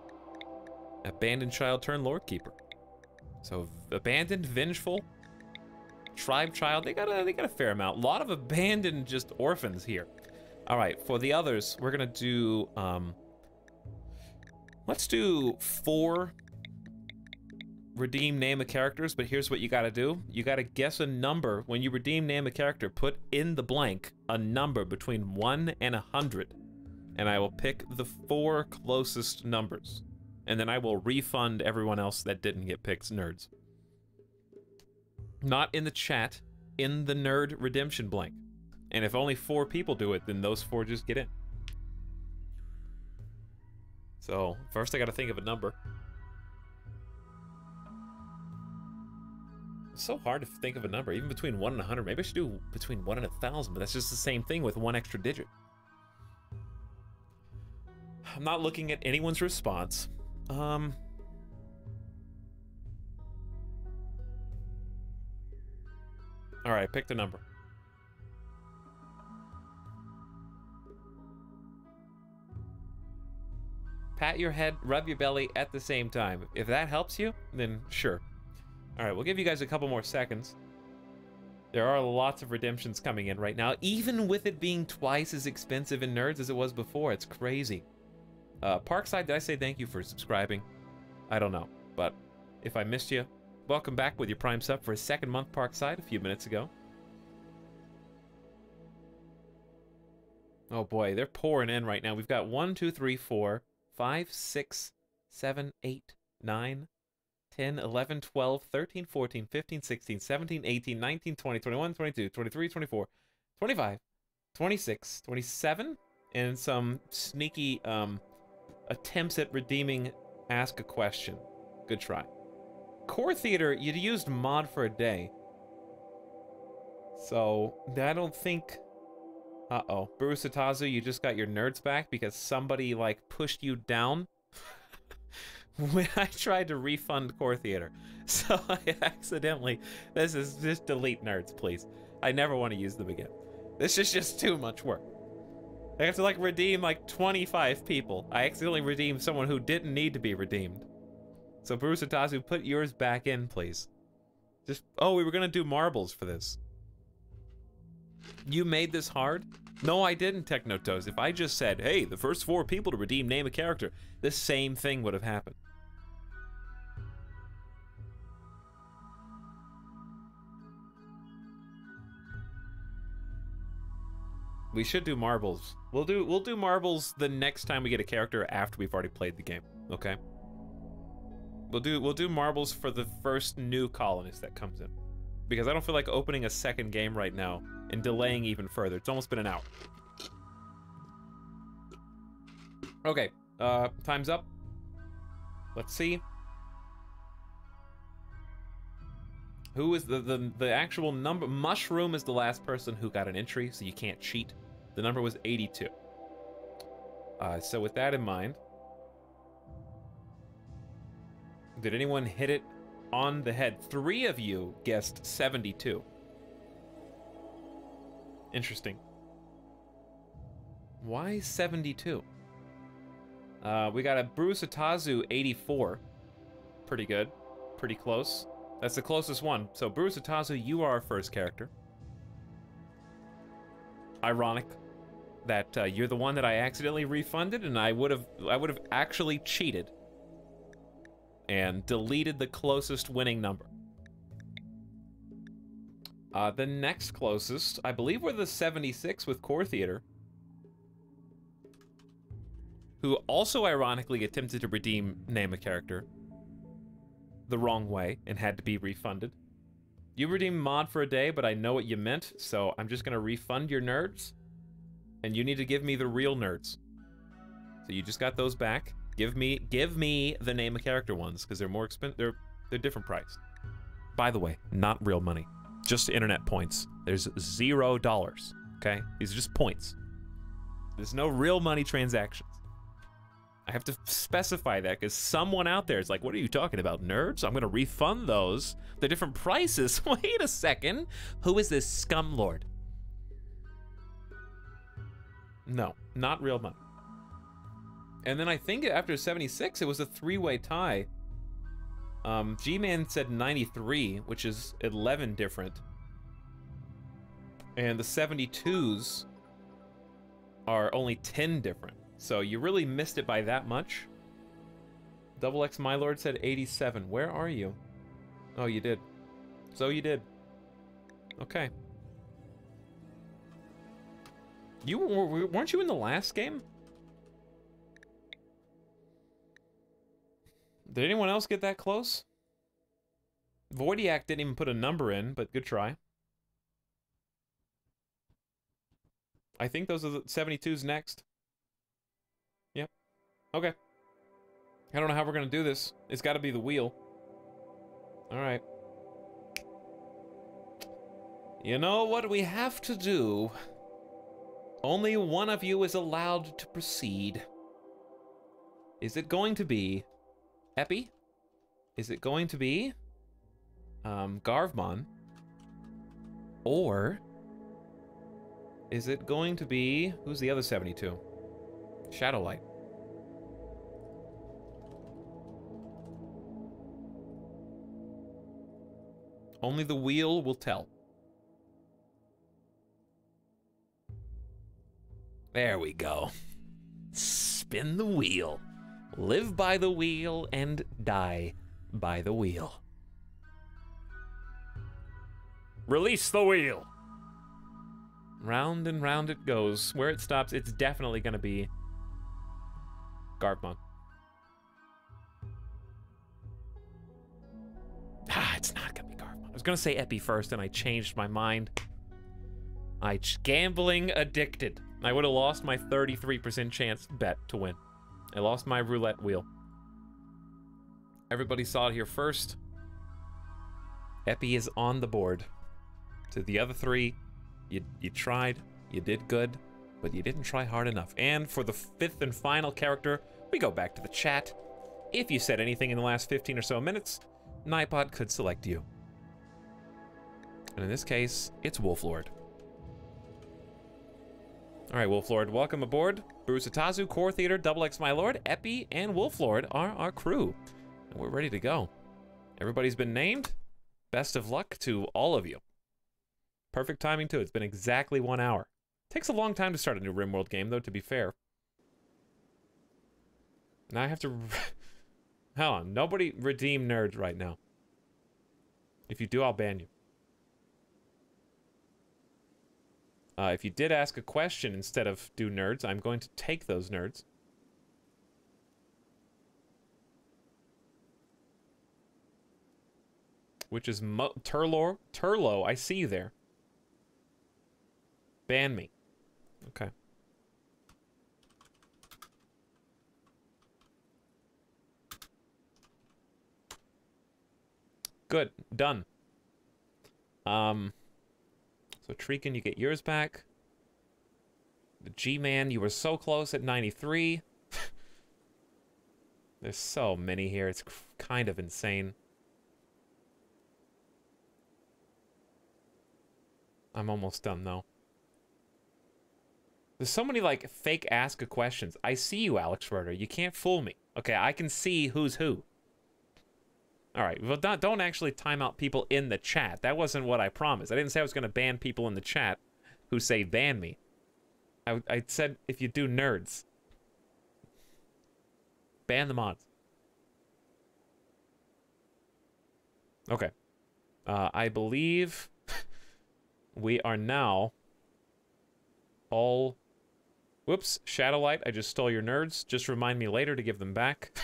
Abandoned child turned lord keeper. So abandoned, vengeful, tribe child. They got a fair amount. A lot of abandoned just orphans here. All right, for the others, we're gonna do let's do 4 redeem name of characters, but here's what you gotta do. You gotta guess a number. When you redeem name a character, put in the blank a number between 1 and 100. And I will pick the 4 closest numbers. And then I will refund everyone else that didn't get picked, nerds. Not in the chat, in the nerd redemption blank. And if only 4 people do it, then those 4 just get in. So, first I gotta think of a number. It's so hard to think of a number, even between 1 and 100. Maybe I should do between 1 and 1,000, but that's just the same thing with 1 extra digit. I'm not looking at anyone's response. All right, pick the number. Pat your head, rub your belly at the same time. If that helps you, then sure. All right, we'll give you guys a couple more seconds. There are lots of redemptions coming in right now, even with it being twice as expensive in nerds as it was before. It's crazy. Parkside, did I say thank you for subscribing? I don't know, but if I missed you, welcome back with your Prime sub for a 2nd month, Parkside, a few minutes ago. Oh boy, they're pouring in right now. We've got 1, 2, 3, 4, 5, 6, 7, 8, 9, 10, 11, 12, 13, 14, 15, 16, 17, 18, 19, 20, 21, 22, 23, 24, 25, 26, 27, and some sneaky attempts at redeeming Ask a Question. Good try. Core Theater, you'd used mod for a day. So, I don't think... Uh-oh. Burusatazu, you just got your nerds back because somebody, like, pushed you down when I tried to refund Core Theater. So I accidentally... Just delete nerds, please. I never want to use them again. This is just too much work. I have to, like, redeem, like, 25 people. I accidentally redeemed someone who didn't need to be redeemed. So, Burusatazu, put yours back in, please. Just... Oh, we were gonna do marbles for this. You made this hard? No, I didn't, Technotoes. If I just said, hey, the first 4 people to redeem name a character, the same thing would have happened. We should do marbles. We'll do marbles the next time we get a character after we've already played the game, okay? We'll do marbles for the first new colonist that comes in. Because I don't feel like opening a 2nd game right now and delaying even further. It's almost been an hour. Okay, time's up. Let's see. Who is the actual number? Mushroom is the last person who got an entry, so you can't cheat. The number was 82. So with that in mind, did anyone hit it on the head? 3 of you guessed 72. Interesting. Why 72? We got a Burusatazu 84. Pretty good. Pretty close. That's the closest one. So Burusatazu, you are our first character. Ironic that you're the one that I accidentally refunded, and I would have actually cheated and deleted the closest winning number. The next closest, I believe, were the 76 with Core Theater, who also ironically attempted to redeem name a character the wrong way and had to be refunded. You redeemed mod for a day, but I know what you meant, so I'm just gonna refund your nerds. And you need to give me the real nerds. So you just got those back. Give me the name of character ones, because they're more expensive. They're different price. By the way, not real money. Just internet points. There's $0. Okay? These are just points. There's no real money transactions. I have to specify that because someone out there is like, what are you talking about, nerds? I'm going to refund those. They're different prices. Wait a second. Who is this scum lord? No, not real money. And then I think after 76, it was a three-way tie. G-Man said 93, which is 11 different. And the 72s are only 10 different. So you really missed it by that much. Double X My Lord said 87. Where are you? Oh, you did. So you did. Okay. Weren't you in the last game? Did anyone else get that close? Voidiac didn't even put a number in, but good try. I think those are the 72s next. Yep. Okay. I don't know how we're gonna do this. It's gotta be the wheel. Alright. You know what we have to do? Only one of you is allowed to proceed. Is it going to be Epi? Is it going to be Garvmon? Or is it going to be, who's the other 72? Shadowlight. Only the wheel will tell. There we go. Spin the wheel. Live by the wheel and die by the wheel. Release the wheel. Round and round it goes. Where it stops, it's definitely going to be Garvmon. It's not going to be Garvmon. I was going to say Epi first, and I changed my mind. Gambling addicted. I would have lost my 33% chance bet to win. I lost my roulette wheel. Everybody saw it here first. Epi is on the board. To the other three, you tried, you did good, but you didn't try hard enough. And for the fifth and final character, we go back to the chat. If you said anything in the last 15 or so minutes, Nightbot could select you. And in this case, it's Wolflord. All right, Wolflord, welcome aboard. Bruce Atazu, Core Theater, Double X My Lord, Epi, and Wolflord are our crew. And we're ready to go. Everybody's been named. Best of luck to all of you. Perfect timing, too. It's been exactly 1 hour. Takes a long time to start a new RimWorld game, though, to be fair. Now I have to... Hold on. Nobody redeem nerds right now. If you do, I'll ban you. If you did ask a question instead of do nerds, I'm going to take those nerds. Which is Turlo, I see you there. Ban me. Okay. Good. Done. So Treekin, you get yours back. The G-Man, you were so close at 93. There's so many here. It's kind of insane. I'm almost done, though. There's so many, like, fake ask-a-questions. I see you, Alex Werder. You can't fool me. Okay, I can see who's who. All right, well, don't actually time out people in the chat. That wasn't what I promised. I didn't say I was going to ban people in the chat who say ban me. I said if you do nerds. Ban the mods. Okay. I believe we are now all... Whoops, Shadowlight, I just stole your nerds. Just remind me later to give them back.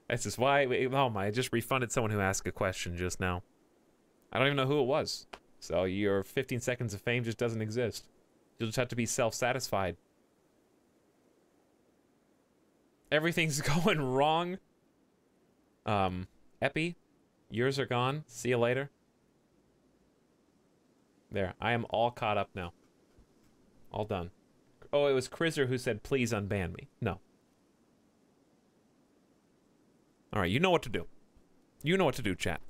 This is why... Oh my, I just refunded someone who asked a question just now. I don't even know who it was. So your 15 seconds of fame just doesn't exist. You'll just have to be self-satisfied. Everything's going wrong. Epi, yours are gone. See you later. There, I am all caught up now. All done. Oh, it was Krizer who said, please unban me. No. Alright, you know what to do. You know what to do, chat.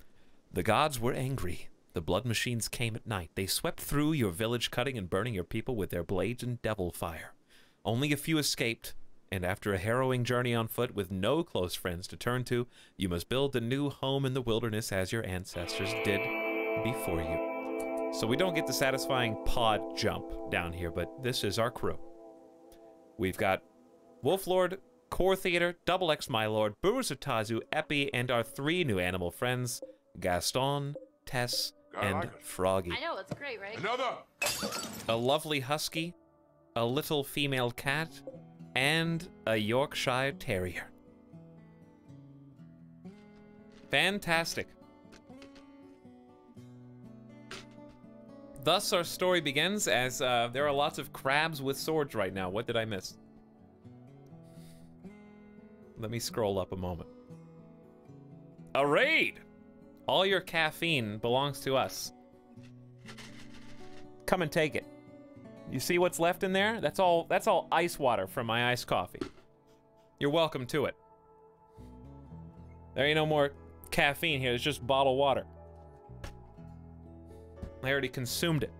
The gods were angry. The blood machines came at night. They swept through your village, cutting and burning your people with their blades and devil fire. Only a few escaped, and after a harrowing journey on foot with no close friends to turn to, you must build a new home in the wilderness as your ancestors did before you. So we don't get the satisfying pod jump down here, but this is our crew. We've got Wolflord, Core Theater, Double X My Lord, Bruiser Tazu, Epi, and our 3 new animal friends, Gaston, Tess, and Froggy. I know, it's great, right? Another! A lovely husky, a little female cat, and a Yorkshire Terrier. Fantastic. Thus our story begins as there are lots of crabs with swords right now. What did I miss? Let me scroll up a moment. A raid! All your caffeine belongs to us. Come and take it. You see what's left in there? That's all ice water from my iced coffee. You're welcome to it. There ain't no more caffeine here, it's just bottled water. I already consumed it.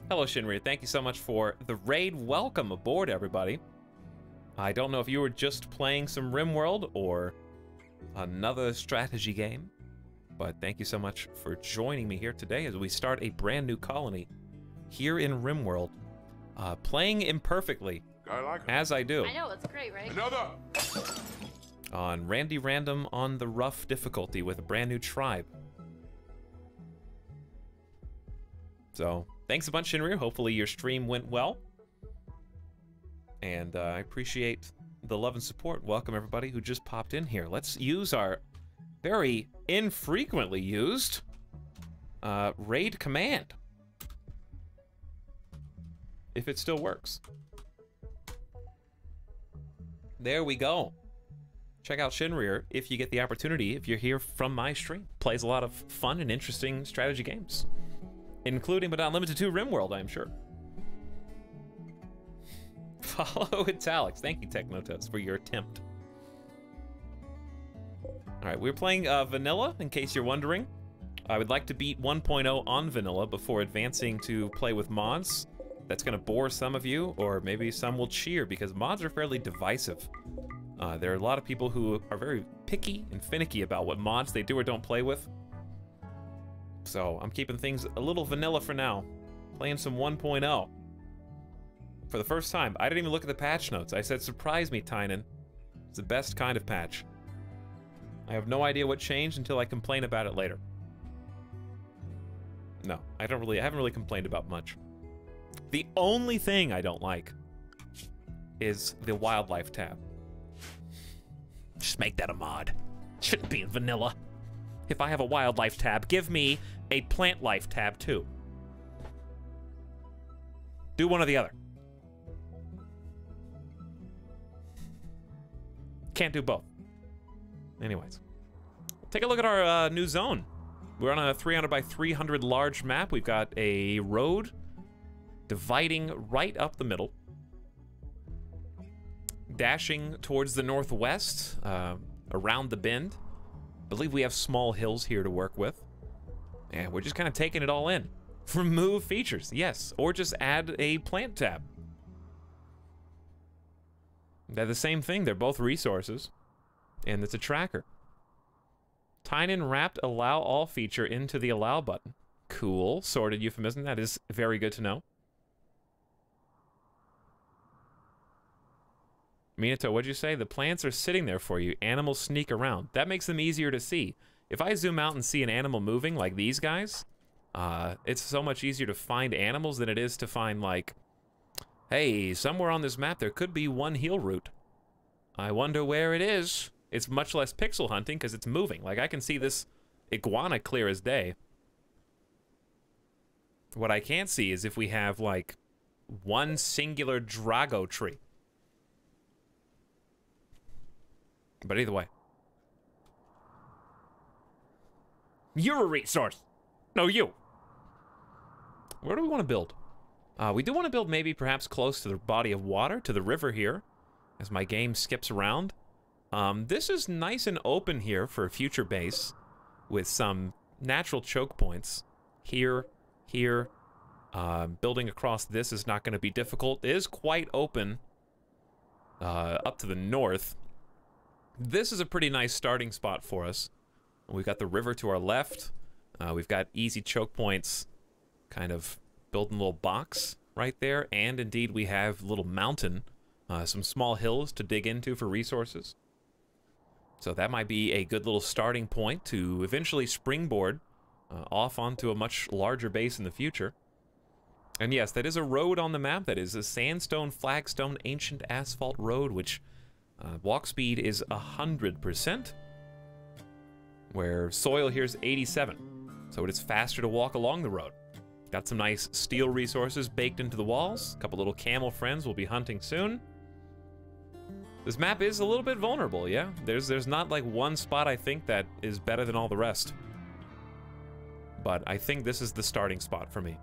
Hello, Shinri. Thank you so much for the raid. Welcome aboard, everybody. I don't know if you were just playing some RimWorld or another strategy game, but thank you so much for joining me here today as we start a brand new colony here in RimWorld. Playing imperfectly, as I do. I know, it's great, right? Another! On Randy Random on the rough difficulty with a brand new tribe. So, thanks a bunch, Shinryu. Hopefully your stream went well. And I appreciate the love and support. Welcome everybody who just popped in here. Let's use our very infrequently used raid command. If it still works. There we go. Check out Shinrir if you get the opportunity, if you're here from my stream. Plays a lot of fun and interesting strategy games. Including, but not limited to, RimWorld, I'm sure. Follow Etalyx. Thank you, Technotus, for your attempt. Alright, we're playing Vanilla, in case you're wondering. I would like to beat 1.0 on Vanilla before advancing to play with mods. That's going to bore some of you, or maybe some will cheer, because mods are fairly divisive. There are a lot of people who are very picky and finicky about what mods they do or don't play with. So I'm keeping things a little vanilla for now. Playing some 1.0. For the first time. I didn't even look at the patch notes. I said, surprise me, Tynan. It's the best kind of patch. I have no idea what changed until I complain about it later. No, I haven't really complained about much. The only thing I don't like is the wildlife tab. Just make that a mod. Shouldn't be in vanilla. If I have a wildlife tab, give me a plant life tab too. Do one or the other. Can't do both. Anyways. Take a look at our new zone. We're on a 300 by 300 large map. We've got a road dividing right up the middle. Dashing towards the northwest, around the bend. I believe we have small hills here to work with. And we're just kind of taking it all in. Remove features, yes. Or just add a plant tab. They're the same thing. They're both resources. And it's a tracker. Tynan wrapped allow all feature into the allow button. Cool. Sorted euphemism. That is very good to know. Minato, what'd you say? The plants are sitting there for you. Animals sneak around. That makes them easier to see. If I zoom out and see an animal moving, like these guys, it's so much easier to find animals than it is to find, like, hey, somewhere on this map there could be one heal route. I wonder where it is. it's much less pixel hunting because it's moving. Like, I can see this iguana clear as day. What I can't see is if we have, like, one singular Drago tree. But either way. You're a resource! No, you! Where do we want to build? We do want to build maybe perhaps close to the body of water, to the river here, as my game skips around. This is nice and open here for a future base, with some natural choke points. Here, here. Building across this is not going to be difficult. It is quite open up to the north. This is a pretty nice starting spot for us. We've got the river to our left. We've got easy choke points, kind of building a little box right there. And indeed, we have a little mountain, some small hills to dig into for resources. So that might be a good little starting point to eventually springboard off onto a much larger base in the future. And yes, that is a road on the map. That is a sandstone, flagstone, ancient asphalt road, which walk speed is 100%, where soil here is 87. So it is faster to walk along the road. Got some nice steel resources baked into the walls. A couple little camel friends we'll be hunting soon. This map is a little bit vulnerable, yeah? There's not like one spot I think that is better than all the rest. But I think this is the starting spot for me.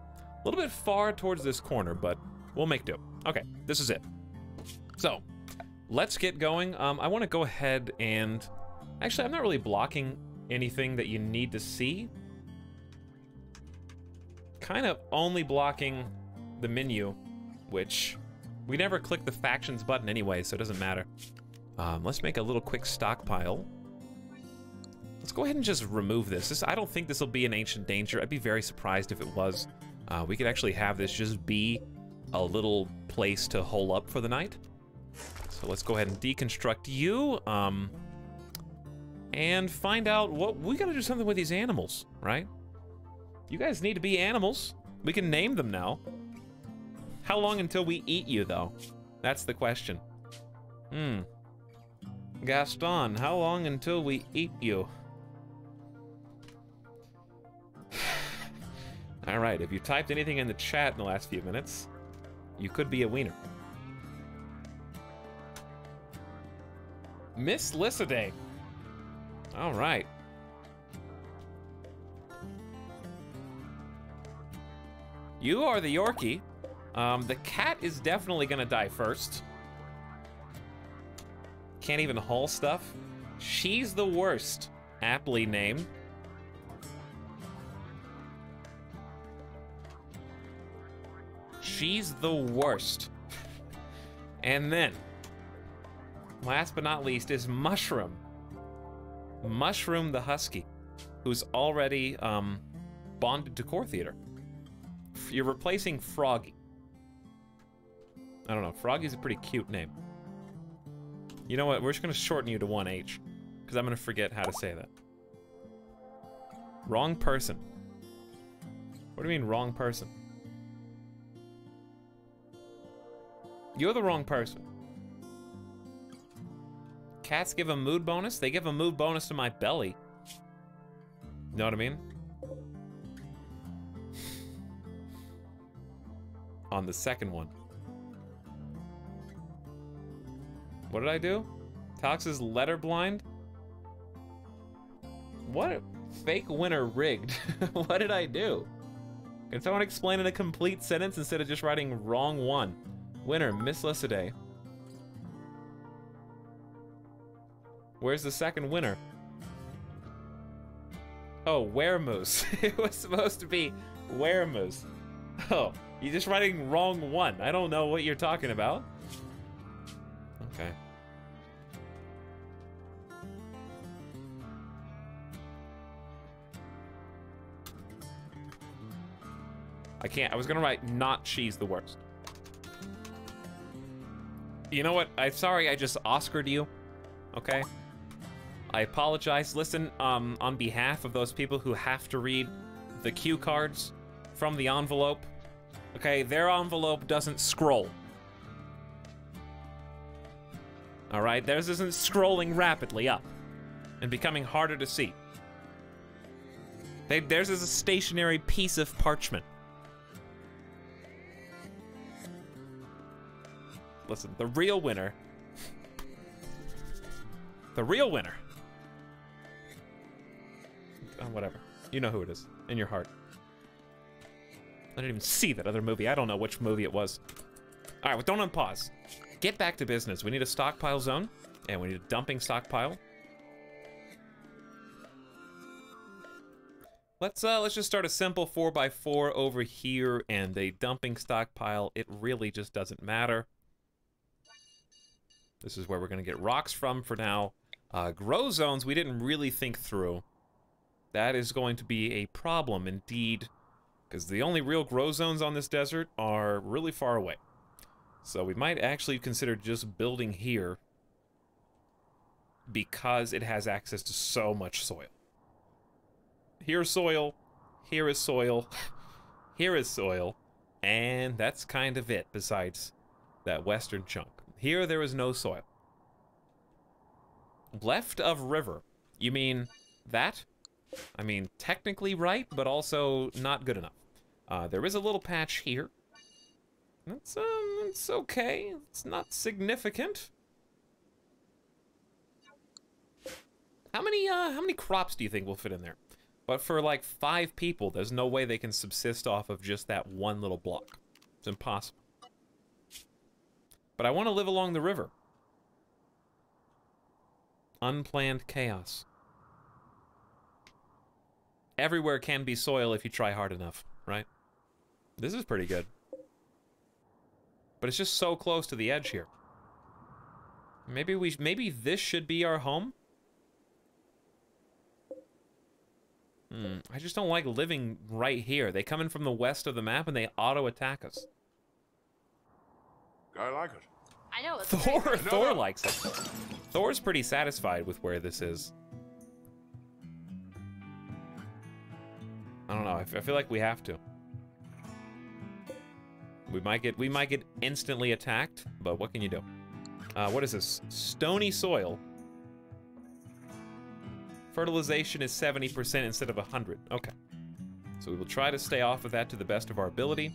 A little bit far towards this corner, but we'll make do. Okay, this is it. So, let's get going. I want to go ahead and... Actually, I'm not really blocking anything that you need to see. Kind of only blocking the menu, which we never click the factions button anyway, so it doesn't matter. Let's make a little quick stockpile. Let's go ahead and just remove this. I don't think this will be an ancient danger. I'd be very surprised if it was. We could actually have this just be a little place to hole up for the night. So let's go ahead and deconstruct you, and find out what... We gotta do something with these animals, right? You guys need to be animals. We can name them now. How long until we eat you, though? That's the question. Gaston, how long until we eat you? Alright, if you typed anything in the chat in the last few minutes, you could be a wiener. Miss Lycidae. Alright. You are the Yorkie. The cat is definitely gonna die first. Can't even haul stuff. She's the worst. Aptly named. She's the worst. And then, last but not least, is Mushroom. Mushroom the Husky, who's already bonded to Core Theater. You're replacing Froggy. I don't know, Froggy's a pretty cute name. You know what, we're just gonna shorten you to 1H, because I'm gonna forget how to say that. Wrong person. What do you mean, wrong person? You're the wrong person. Cats give a mood bonus? They give a mood bonus to my belly. You know what I mean? On the second one. What did I do? Tox is letter blind? What? Fake winner rigged. What did I do? Can someone explain in a complete sentence instead of just writing wrong one? Winner, Miss Lycidae. Where's the second winner? Oh, Weremoose. It was supposed to be Weremoose. Oh, you're just writing wrong one. I don't know what you're talking about. Okay. I can't. I was gonna write not she's the worst. You know what? I'm sorry I just Oscar'd you. Okay? I apologize. Listen, on behalf of those people who have to read the cue cards from the envelope, okay, their envelope doesn't scroll. All right, theirs isn't scrolling rapidly up and becoming harder to see. Theirs is a stationary piece of parchment. Listen, the real winner. The real winner. Oh, whatever. You know who it is. In your heart. I didn't even see that other movie. I don't know which movie it was. Alright, well, don't unpause. Get back to business. We need a stockpile zone. And we need a dumping stockpile. Let's just start a simple 4x4 over here and a dumping stockpile. It really just doesn't matter. This is where we're going to get rocks from for now. Grow zones we didn't really think through. That is going to be a problem indeed, because the only real grow zones on this desert are really far away. So we might actually consider just building here because it has access to so much soil. Here's soil, here is soil, here is soil, and that's kind of it besides that western chunk. Here there is no soil. Left of river. You mean that? I mean, technically right, but also not good enough. There is a little patch here. It's okay. It's not significant. How many crops do you think will fit in there? But for like 5 people, there's no way they can subsist off of just that one little block. It's impossible. But I want to live along the river. Unplanned chaos. Everywhere can be soil if you try hard enough, right? This is pretty good. But it's just so close to the edge here. Maybe this should be our home? I just don't like living right here. They come in from the west of the map and they auto-attack us. I like it. I know. It's Thor likes it. Thor's pretty satisfied with where this is. I don't know. I feel like we have to. We might get instantly attacked, but what can you do? What is this? Stony soil. Fertilization is 70% instead of 100. Okay. So we will try to stay off of that to the best of our ability.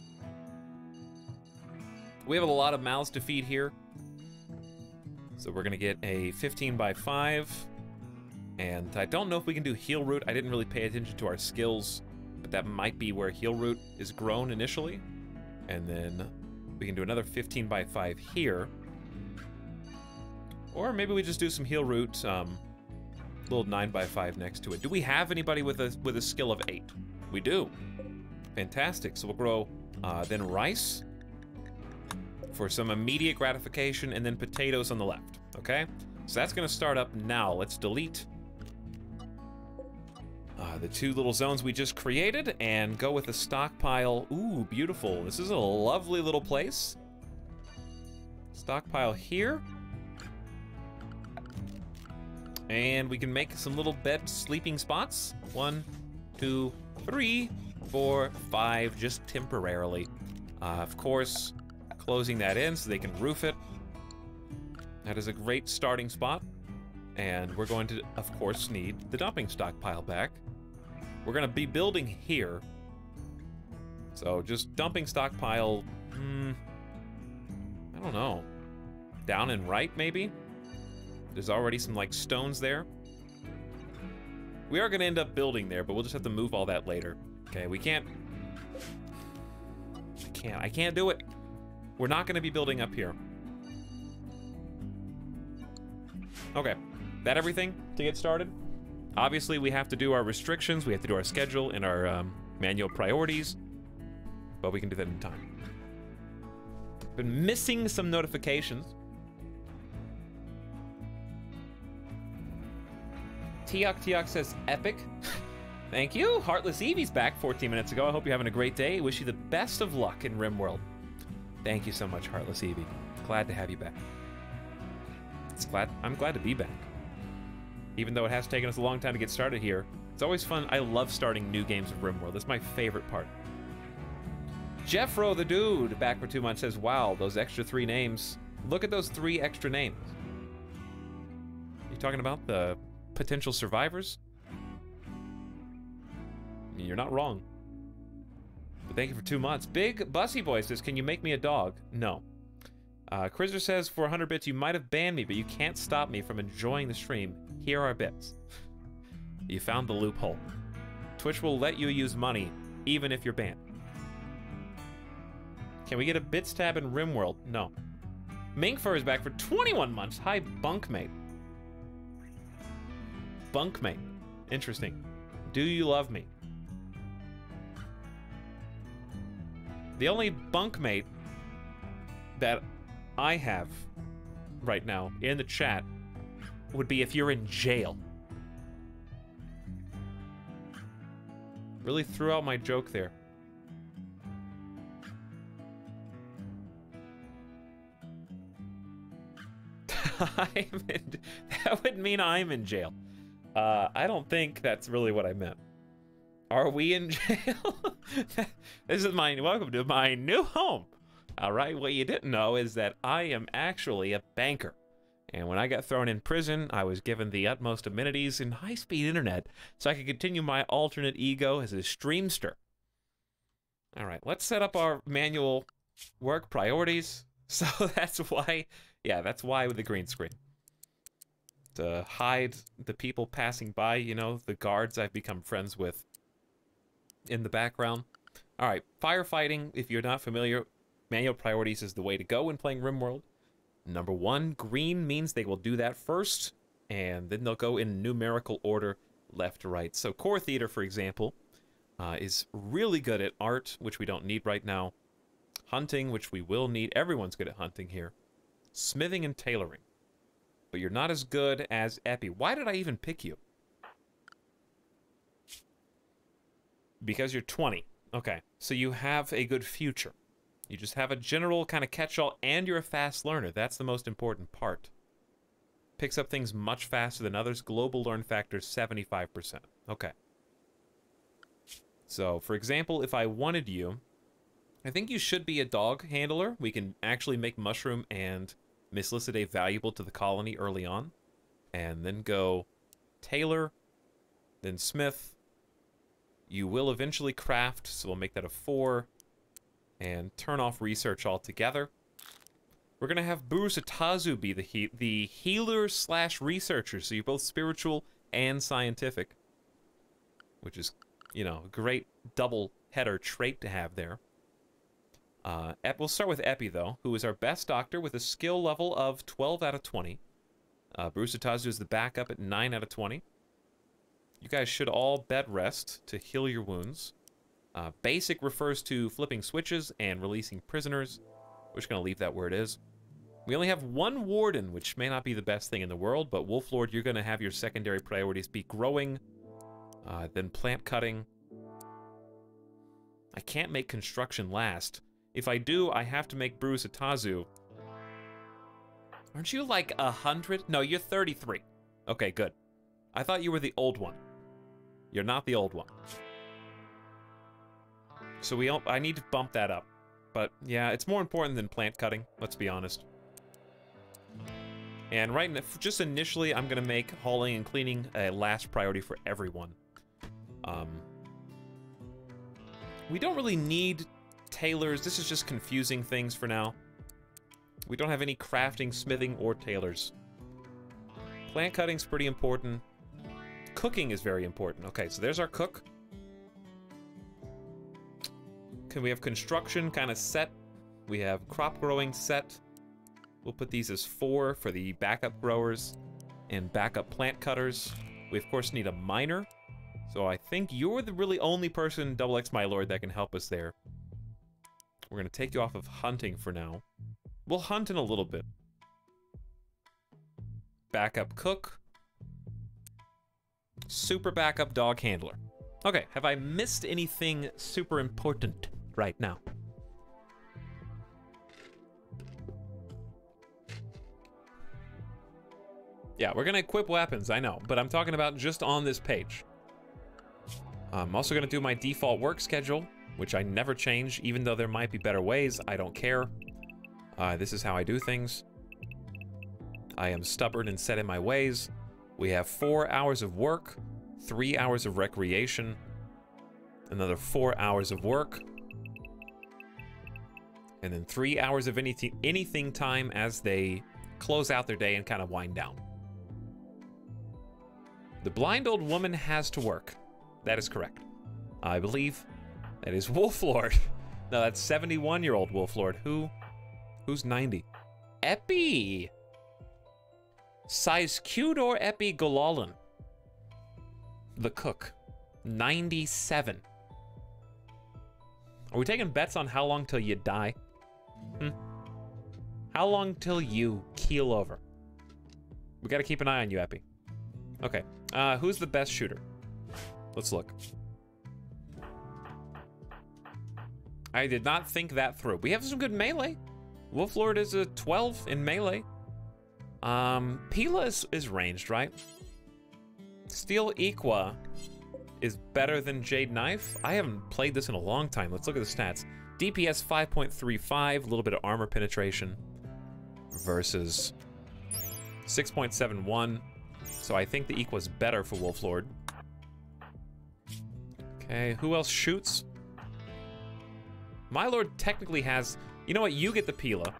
We have a lot of mouths to feed here. So we're gonna get a 15x5. And I don't know if we can do heal root. I didn't really pay attention to our skills, but that might be where heal root is grown initially. And then we can do another 15x5 here. Or maybe we just do some heal root, little 9x5 next to it. Do we have anybody with a skill of 8? We do. Fantastic. So we'll grow then rice for some immediate gratification, and then potatoes on the left. Okay? So that's gonna start up now. Let's delete the 2 little zones we just created and go with a stockpile. Ooh, beautiful. This is a lovely little place. Stockpile here. And we can make some little bed sleeping spots. 1, 2, 3, 4, 5, just temporarily. Of course, closing that in so they can roof it. That is a great starting spot. And we're going to, of course, need the dumping stockpile back. We're going to be building here. So just dumping stockpile, I don't know. Down and right, maybe? There's already some, like, stones there. We are going to end up building there, but we'll just have to move all that later. Okay, we can't... I can't do it. We're not going to be building up here. Okay, that everything to get started? Obviously, we have to do our restrictions, we have to do our schedule and our manual priorities, but we can do that in time. Been missing some notifications. Tiok says, epic. Thank you. Heartless Evie's back 14 minutes ago. I hope you're having a great day. Wish you the best of luck in RimWorld. Thank you so much, Heartless Evie. Glad to have you back. I'm glad to be back. Even though it has taken us a long time to get started here, it's always fun. I love starting new games of RimWorld. That's my favorite part. Jeffro the Dude, back for 2 months, says, wow, those extra 3 names. Look at those 3 extra names. You talking about the potential survivors? You're not wrong. But thank you for 2 months. Big Bussy Boy says, can you make me a dog? No. Crizer says, for 100 bits, you might have banned me, but you can't stop me from enjoying the stream. Here are bits. You found the loophole. Twitch will let you use money, even if you're banned. Can we get a bits tab in RimWorld? No. Minkfur is back for 21 months. Hi, Bunkmate. Bunkmate. Interesting. Do you love me? The only bunkmate that I have right now in the chat would be if you're in jail. Really threw out my joke there. That would mean I'm in jail. I don't think that's really what I meant. Are we in jail? This is welcome to my new home. All right, what you didn't know is that I am actually a banker. And when I got thrown in prison, I was given the utmost amenities and high-speed internet so I could continue my alternate ego as a streamster. All right, let's set up our manual work priorities. So that's why, yeah, that's why with the green screen. To hide the people passing by, you know, the guards I've become friends with in the background. All right, firefighting, if you're not familiar, manual priorities is the way to go when playing RimWorld. Number 1, green means they will do that first, and then they'll go in numerical order, left to right. So core theater, for example, is really good at art, which we don't need right now. Hunting, which we will need. Everyone's good at hunting here. Smithing and tailoring. But you're not as good as Epi. Why did I even pick you? Because you're 20. Okay, so you have a good future. You just have a general kind of catch-all, and you're a fast learner. That's the most important part. Picks up things much faster than others. Global learn factor 75%. Okay. So, for example, if I wanted you, I think you should be a dog handler. We can actually make Mushroom and Miss Lycidae valuable to the colony early on. And then go Tailor, then Smith. You will eventually craft, so we'll make that a 4. And turn off research altogether. We're going to have Burusatazu be the healer/researcher, so you're both spiritual and scientific. Which is, you know, a great double header trait to have there. We'll start with Epi, though, who is our best doctor with a skill level of 12 out of 20. Burusatazu is the backup at 9 out of 20. You guys should all bed rest to heal your wounds. Basic refers to flipping switches and releasing prisoners. We're just going to leave that where it is. We only have 1 warden, which may not be the best thing in the world, but Wolflord, you're going to have your secondary priorities be growing, then plant cutting. I can't make construction last. If I do, I have to make Burusatazu. Aren't you like 100? No, you're 33. Okay, good. I thought you were the old one. You're not the old one. So I need to bump that up. But yeah, it's more important than plant cutting, let's be honest. And right now, just initially, I'm going to make hauling and cleaning a last priority for everyone. We don't really need tailors. This is just confusing things for now. We don't have any crafting, smithing, or tailors. Plant cutting's pretty important. Cooking is very important. Okay, so there's our cook. Can we have construction kind of set? We have crop growing set. We'll put these as 4 for the backup growers and backup plant cutters. We, of course, need a miner. So I think you're the really only person, XX My Lord, that can help us there. We're going to take you off of hunting for now. We'll hunt in a little bit. Backup cook. Super backup dog handler. Okay, have I missed anything super important right now? Yeah, we're gonna equip weapons, I know, but I'm talking about just on this page. I'm also gonna do my default work schedule, which I never change, even though there might be better ways. I don't care. This is how I do things. I am stubborn and set in my ways. We have 4 hours of work, 3 hours of recreation, another 4 hours of work, and then 3 hours of anything time as they close out their day and kind of wind down. The blind old woman has to work. That is correct. I believe that is Wolflord. No, that's 71-year-old Wolflord. Who's 90? Epi! Size Qdor Epi Gololan. The cook. 97. Are we taking bets on how long till you die? How long till you keel over? We gotta keep an eye on you, Epi. Okay. Who's the best shooter? Let's look. I did not think that through. We have some good melee. Wolflord is a 12 in melee. Pila is ranged, right? Steel Equa is better than Jade Knife. I haven't played this in a long time. Let's look at the stats. DPS 5.35, a little bit of armor penetration versus 6.71. So I think the Equa's better for Wolflord. Okay, who else shoots? My Lord technically has... You know what? You get the Pila.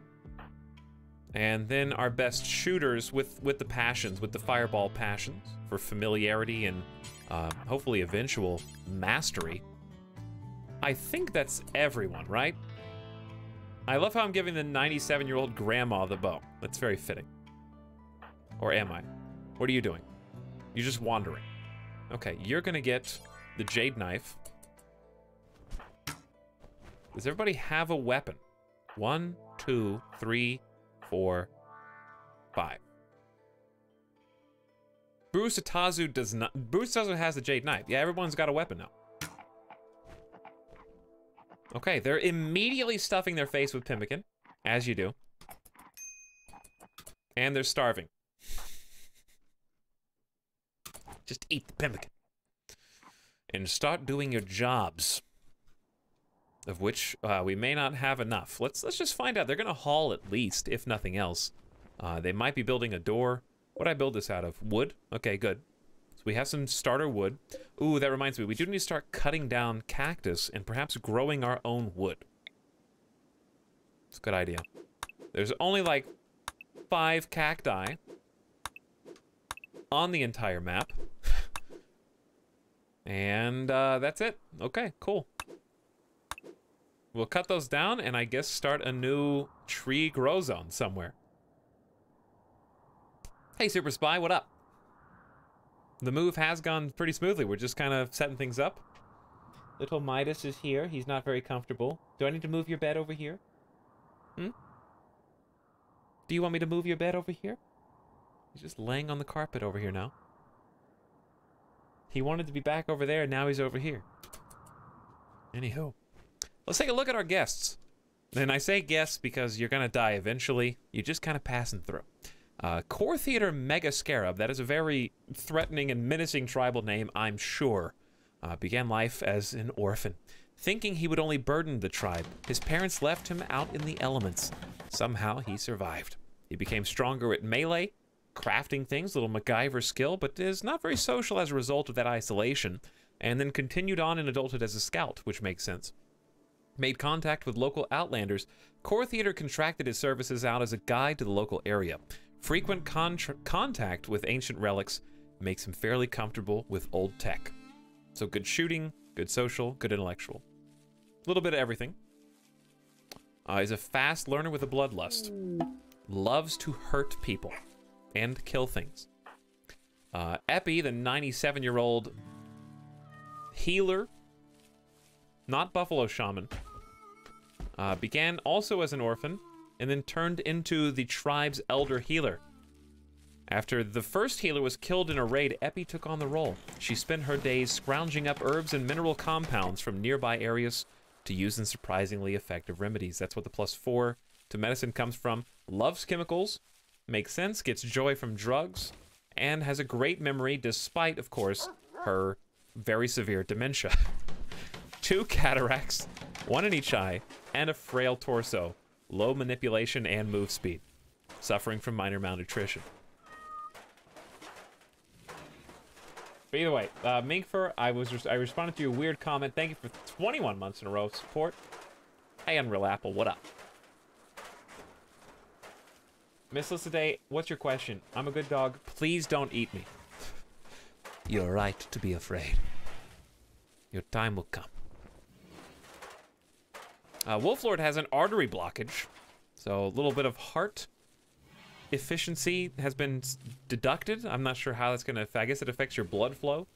And then our best shooters with the passions, with the fireball passions for familiarity and hopefully eventual mastery. I think that's everyone, right? I love how I'm giving the 97-year-old grandma the bow. That's very fitting. Or am I? What are you doing? You're just wandering. Okay, you're gonna get the Jade Knife. Does everybody have a weapon? 1, 2, 3, 4, 5. Bruce Itazu does not. Bruce Itazu has the Jade Knife. Yeah, everyone's got a weapon now. Okay, they're immediately stuffing their face with pemmican, as you do. And they're starving. Just eat the pemmican. And start doing your jobs. Of which we may not have enough. Let's just find out. They're gonna haul at least, if nothing else. They might be building a door. What'd I build this out of? Wood? Okay, good. So we have some starter wood. Ooh, that reminds me. We do need to start cutting down cactus and perhaps growing our own wood. It's a good idea. There's only like 5 cacti on the entire map. And that's it. Okay, cool. We'll cut those down and I guess start a new tree grow zone somewhere. Hey, Super Spy, what up? The move has gone pretty smoothly. We're just kind of setting things up. Little Midas is here. He's not very comfortable. Do I need to move your bed over here? Do you want me to move your bed over here? He's just laying on the carpet over here now. He wanted to be back over there, and now he's over here. Anywho. Let's take a look at our guests. And I say guests because you're gonna die eventually. You're just kind of passing through. Core Theater Mega Scarab, that is a very threatening and menacing tribal name, I'm sure. Began life as an orphan, thinking he would only burden the tribe. His parents left him out in the elements. Somehow he survived. He became stronger at melee, crafting things, little MacGyver skill, but is not very social as a result of that isolation, and then continued on in adulthood as a scout, which makes sense. Made contact with local outlanders, Core Theater contracted his services out as a guide to the local area. Frequent contact with ancient relics makes him fairly comfortable with old tech. So good shooting, good social, good intellectual. A little bit of everything. He's a fast learner with a bloodlust. Loves to hurt people and kill things. Epi, the 97-year-old healer, not Buffalo Shaman, began also as an orphan and then turned into the tribe's elder healer. After the first healer was killed in a raid, Epi took on the role. She spent her days scrounging up herbs and mineral compounds from nearby areas to use in surprisingly effective remedies. That's what the +4 to medicine comes from. Loves chemicals, makes sense, gets joy from drugs, and has a great memory despite, of course, her very severe dementia. 2 cataracts, 1 in each eye, and a frail torso. Low manipulation and move speed. Suffering from minor malnutrition. But either way, Minkfur, I responded to your weird comment. Thank you for 21 months in a row of support. Hey, Unreal Apple, what up? Miss Day, what's your question? I'm a good dog. Please don't eat me. You're right to be afraid. Your time will come. Wolflord has an artery blockage, so a little bit of heart efficiency has been deducted. I'm not sure how that's going to affect. I guess it affects your blood flow.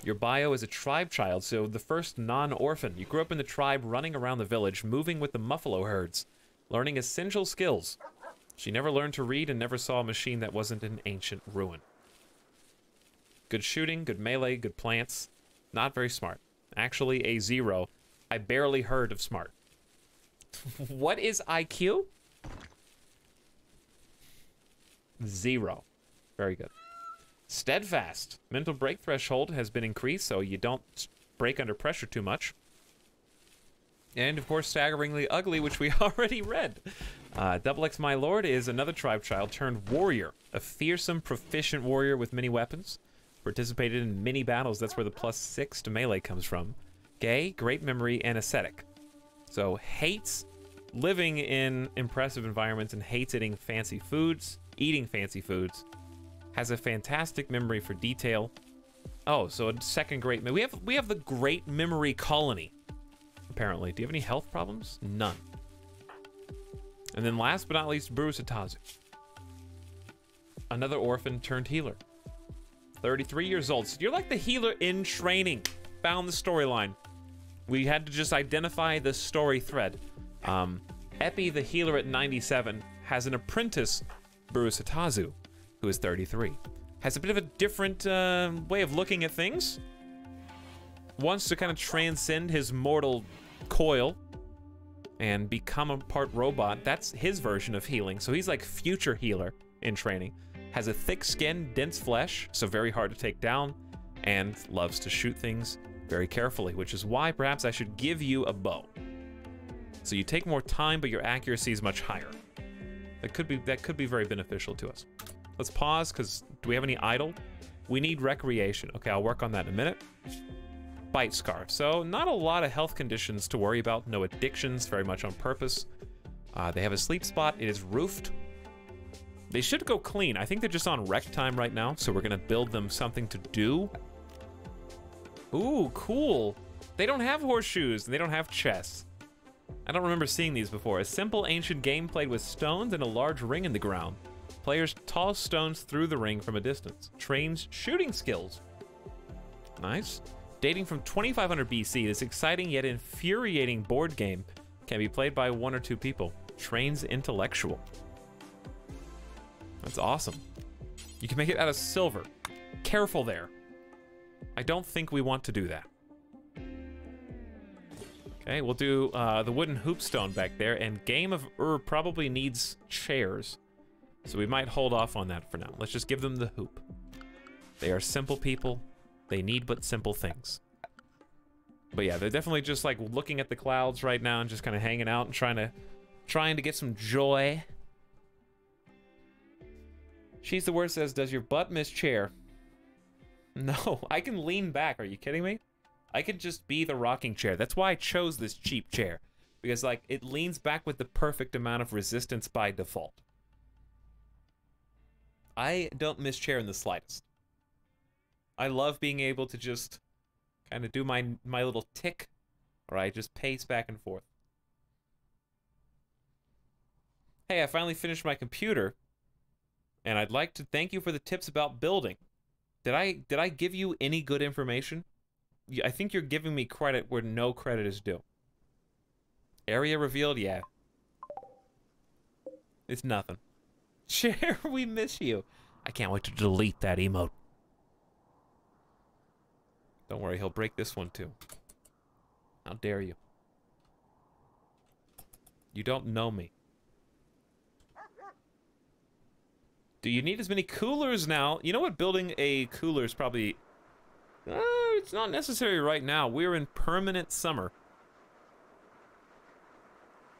Your bio is a tribe child, so the first non-orphan. You grew up in the tribe, running around the village, moving with the muffalo herds, learning essential skills. She never learned to read and never saw a machine that wasn't an ancient ruin. Good shooting, good melee, good plants. Not very smart. Actually, a 0. I barely heard of smart. What is IQ? 0. Very good. Steadfast. Mental break threshold has been increased, so you don't break under pressure too much. And, of course, staggeringly ugly, which we already read. XX My Lord is another tribe child turned warrior. A fearsome, proficient warrior with many weapons. Participated in many battles. That's where the +6 to melee comes from. Gay, great memory, and ascetic. So, hates living in impressive environments and hates eating fancy foods. Has a fantastic memory for detail. Oh, so a second great... We have the Great Memory Colony, apparently. Do you have any health problems? None. And then last but not least, Burusatazu. Another orphan turned healer. 33 years old. So you're like the healer in training. Found the storyline. We had to just identify the story thread. Epi, the healer at 97, has an apprentice, Burusatazu, who is 33. Has a bit of a different way of looking at things. Wants to kind of transcend his mortal coil and become a part robot. That's his version of healing. So he's like future healer in training. Has a thick skin, dense flesh, so very hard to take down, and loves to shoot things very carefully, which is why perhaps I should give you a bow. So you take more time, but your accuracy is much higher. That could be very beneficial to us. Let's pause, because do we have any idle? We need recreation. Okay, I'll work on that in a minute. Bite scarf. So not a lot of health conditions to worry about. No addictions, very much on purpose. They have a sleep spot. It is roofed. They should go clean. I think they're just on rec time right now, so we're gonna build them something to do. Ooh, cool. They don't have horseshoes, and they don't have chests. I don't remember seeing these before. A simple ancient game played with stones and a large ring in the ground. Players toss stones through the ring from a distance. Trains shooting skills. Nice. Dating from 2500 BC, this exciting yet infuriating board game can be played by 1 or 2 people. Trains intellectual. That's awesome. You can make it out of silver. Careful there. I don't think we want to do that. Okay, we'll do the wooden hoopstone back there, and Game of Ur probably needs chairs. So we might hold off on that for now. Let's just give them the hoop. They are simple people. They need but simple things. But yeah, they're definitely just like looking at the clouds right now and just kind of hanging out and trying to get some joy. She's the worst says, does your butt miss chair? No, I can lean back. Are you kidding me? I could just be the rocking chair. That's why I chose this cheap chair. Because like it leans back with the perfect amount of resistance by default. I don't miss chair in the slightest. I love being able to just kind of do my little tick, or I just pace back and forth. Hey, I finally finished my computer, and I'd like to thank you for the tips about building. Did I give you any good information? I think you're giving me credit where no credit is due. Area revealed, yeah. It's nothing. Chair, we miss you. I can't wait to delete that emote. Don't worry, he'll break this one too. How dare you? You don't know me. Do you need as many coolers now? You know what? Building a cooler is probably... it's not necessary right now. We're in permanent summer.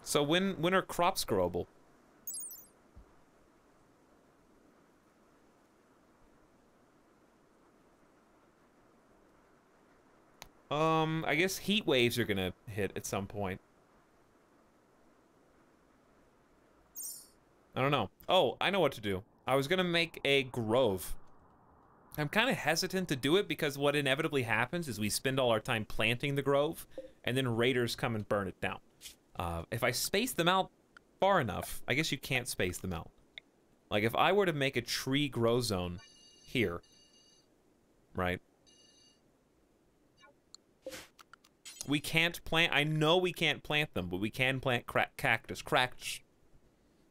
So when are crops growable? I guess heat waves are gonna hit at some point. I don't know. Oh, I know what to do. I was gonna make a grove. I'm kind of hesitant to do it because what inevitably happens is we spend all our time planting the grove, and then raiders come and burn it down. If I space them out far enough, I guess you can't space them out. Like, if I were to make a tree grow zone here, right? We can't plant, I know we can't plant them, but we can plant cactus.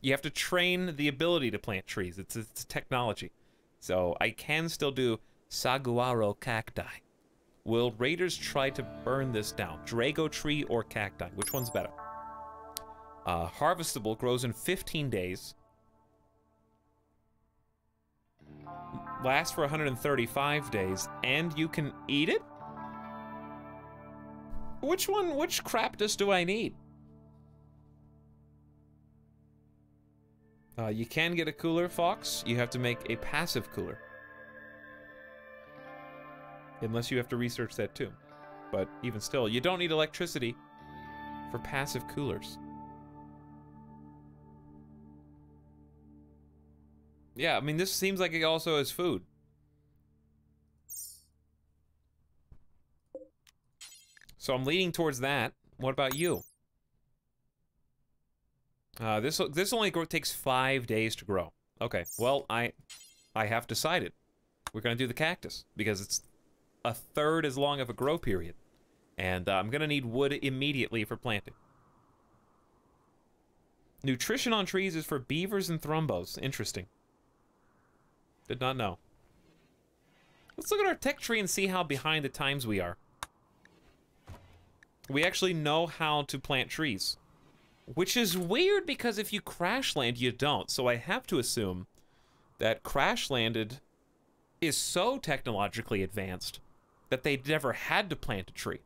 You have to train the ability to plant trees. It's a technology. So I can still do saguaro cacti. Will raiders try to burn this down? Drago tree or cacti? Which one's better? Harvestable grows in 15 days. Lasts for 135 days, and you can eat it? Which craptus do I need? You can get a cooler, Fox. You have to make a passive cooler. Unless you have to research that too. But even still, you don't need electricity for passive coolers. Yeah, I mean, this seems like it also has food. So I'm leaning towards that. What about you? This only takes 5 days to grow. Okay, well, I have decided. We're gonna do the cactus, because it's a third as long of a grow period. And I'm gonna need wood immediately for planting. Nutrition on trees is for beavers and thrumbos. Interesting. Did not know. Let's look at our tech tree and see how behind the times we are. We actually know how to plant trees. Which is weird because if you crash land, you don't. So I have to assume that crash landed is so technologically advanced that they never had to plant a tree.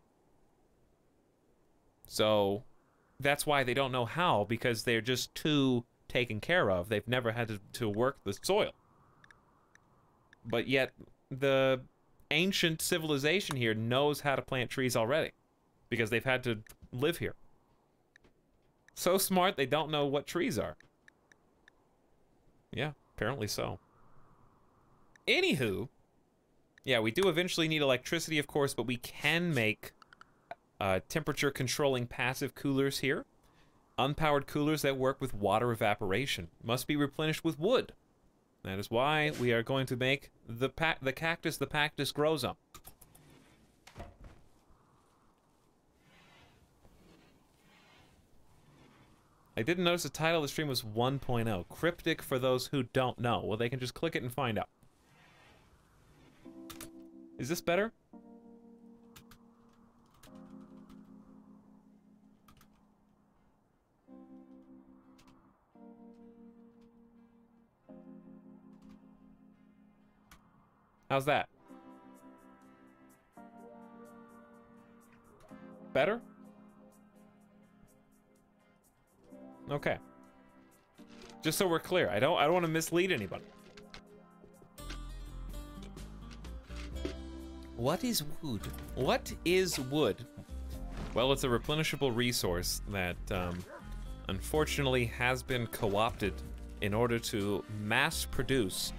So that's why they don't know how, because they're just too taken care of. They've never had to work the soil. But yet, the ancient civilization here knows how to plant trees already, because they've had to live here. So smart, they don't know what trees are. Yeah, apparently so. Anywho, yeah, we do eventually need electricity, of course, but we can make temperature controlling passive coolers here. Unpowered coolers that work with water evaporation must be replenished with wood. That is why we are going to make the cactus the Pactus grows on. I didn't notice the title of the stream was 1.0. Cryptic for those who don't know. Well, they can just click it and find out. Is this better? How's that? Better? Okay. Just so we're clear, I don't want to mislead anybody. What is wood? What is wood? Well, it's a replenishable resource that unfortunately has been co-opted in order to mass produce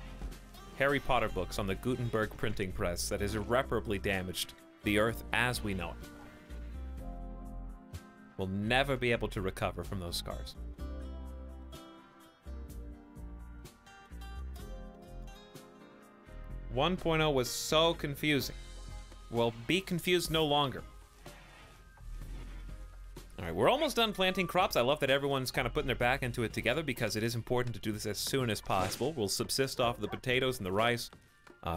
Harry Potter books on the Gutenberg printing press that has irreparably damaged the Earth as we know it. We'll never be able to recover from those scars. One 1.0 was so confusing. Well, be confused no longer. Alright, we're almost done planting crops. I love that everyone's kind of putting their back into it together because it is important to do this as soon as possible. We'll subsist off the potatoes and the rice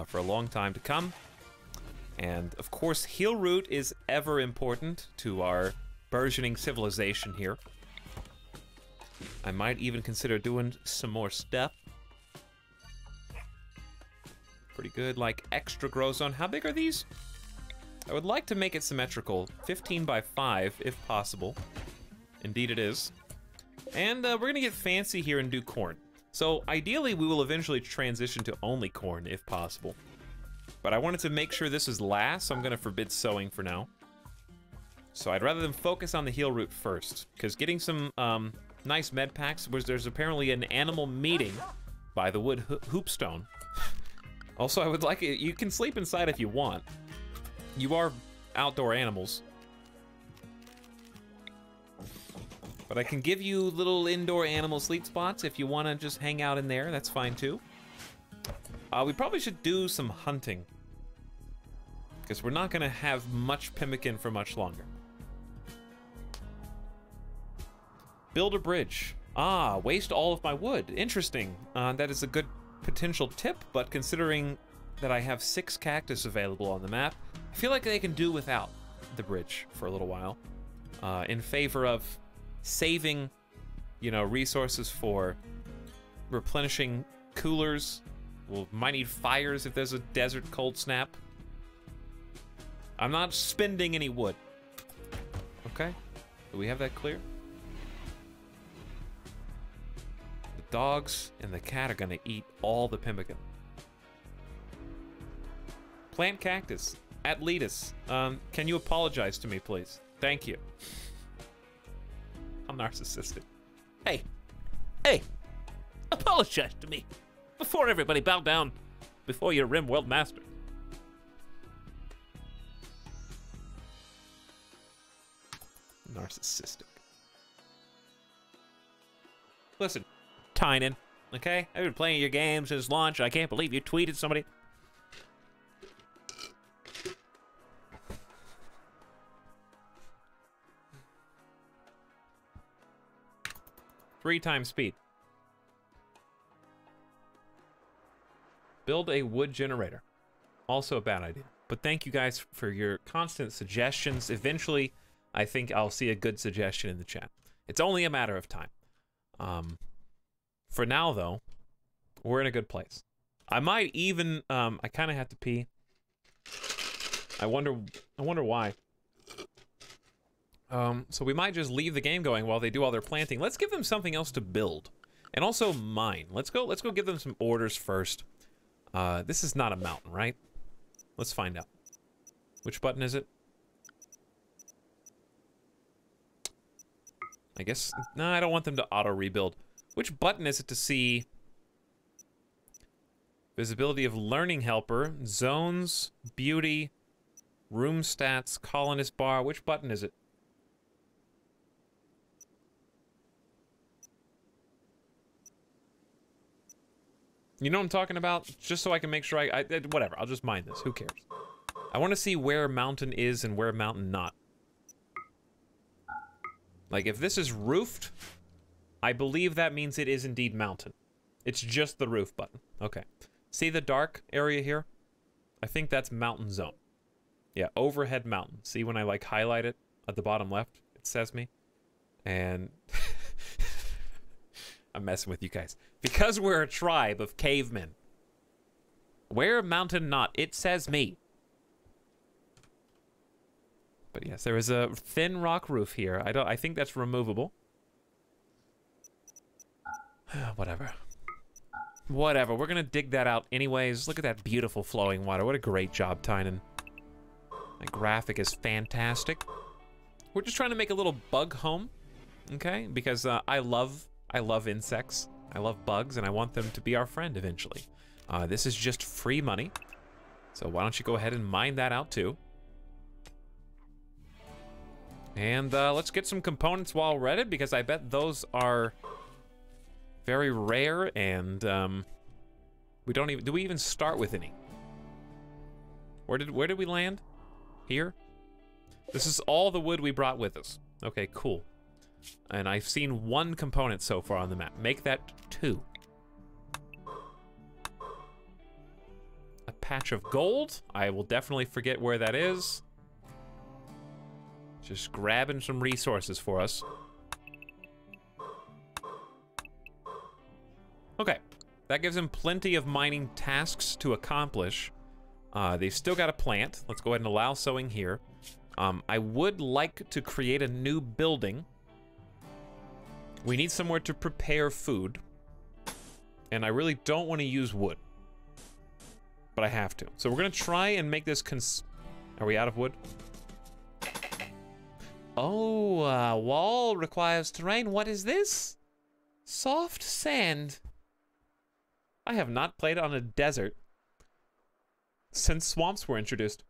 for a long time to come. And, of course, heel root is ever important to our burgeoning civilization here. I might even consider doing some more stuff. Pretty good, like extra grow zone. How big are these? I would like to make it symmetrical. 15 by 5, if possible. Indeed it is. And we're gonna get fancy here and do corn. So ideally we will eventually transition to only corn, if possible. But I wanted to make sure this is last, so I'm gonna forbid sowing for now. So I'd rather them focus on the heal route first, because getting some nice med packs, where there's apparently an animal meeting by the wood hoopstone. Also, I would like it, you can sleep inside if you want. You are outdoor animals. But I can give you little indoor animal sleep spots if you want to just hang out in there, that's fine too. We probably should do some hunting, because we're not gonna have much pemmican for much longer. Build a bridge. Ah, waste all of my wood. Interesting. That is a good potential tip, but considering that I have 6 cactus available on the map, I feel like they can do without the bridge for a little while, in favor of saving, you know, resources for replenishing coolers. We'll might need fires if there's a desert cold snap. I'm not spending any wood. Okay, do we have that clear? The dogs and the cat are gonna eat all the pemmican. Plant cactus. Etalyx. Can you apologize to me, please? Thank you. I'm narcissistic. Hey, apologize to me. Before everybody, bow down before your RimWorld master. Narcissistic. Listen, Tynan, okay? I've been playing your game since launch. I can't believe you tweeted somebody. Three times speed. Build a wood generator. Also a bad idea. But thank you guys for your constant suggestions. Eventually, I think I'll see a good suggestion in the chat. It's only a matter of time. For now, though, we're in a good place. I might even, I kind of have to pee. I wonder why. So we might just leave the game going while they do all their planting. Let's give them something else to build. And also mine. Let's go give them some orders first. This is not a mountain, right? Let's find out. Which button is it? I guess, no, I don't want them to auto rebuild. Which button is it to see visibility of learning helper, zones, beauty, room stats, colonist bar? Which button is it? You know what I'm talking about? Just so I can make sure whatever, I'll just mine this, who cares? I want to see where mountain is and where mountain not. Like, if this is roofed, I believe that means it is indeed mountain. It's just the roof button. Okay. See the dark area here? I think that's mountain zone. Yeah, overhead mountain. See when I, like, highlight it at the bottom left? It says me. And... I'm messing with you guys. Because we're a tribe of cavemen. Where mountain not? It says me. But yes, there is a thin rock roof here. I think that's removable. Whatever. Whatever. We're gonna dig that out anyways. Look at that beautiful flowing water. What a great job, Tynan. That graphic is fantastic. We're just trying to make a little bug home, okay? Because I love insects. I love bugs, and I want them to be our friend eventually. This is just free money. So why don't you go ahead and mine that out too? And let's get some components while we're at it, because I bet those are very rare, and we don't even, do we even start with any? Where did we land? Here? This is all the wood we brought with us. Okay, cool. And I've seen 1 component so far on the map. Make that 2. A patch of gold. I will definitely forget where that is. Just grabbing some resources for us. Okay, that gives them plenty of mining tasks to accomplish. They've still got a plant. Let's go ahead and allow sowing here. I would like to create a new building. We need somewhere to prepare food. And I really don't want to use wood. but I have to. So we're gonna try and make this Are we out of wood? Oh, wall requires terrain. What is this? Soft sand. I have not played on a desert since swamps were introduced.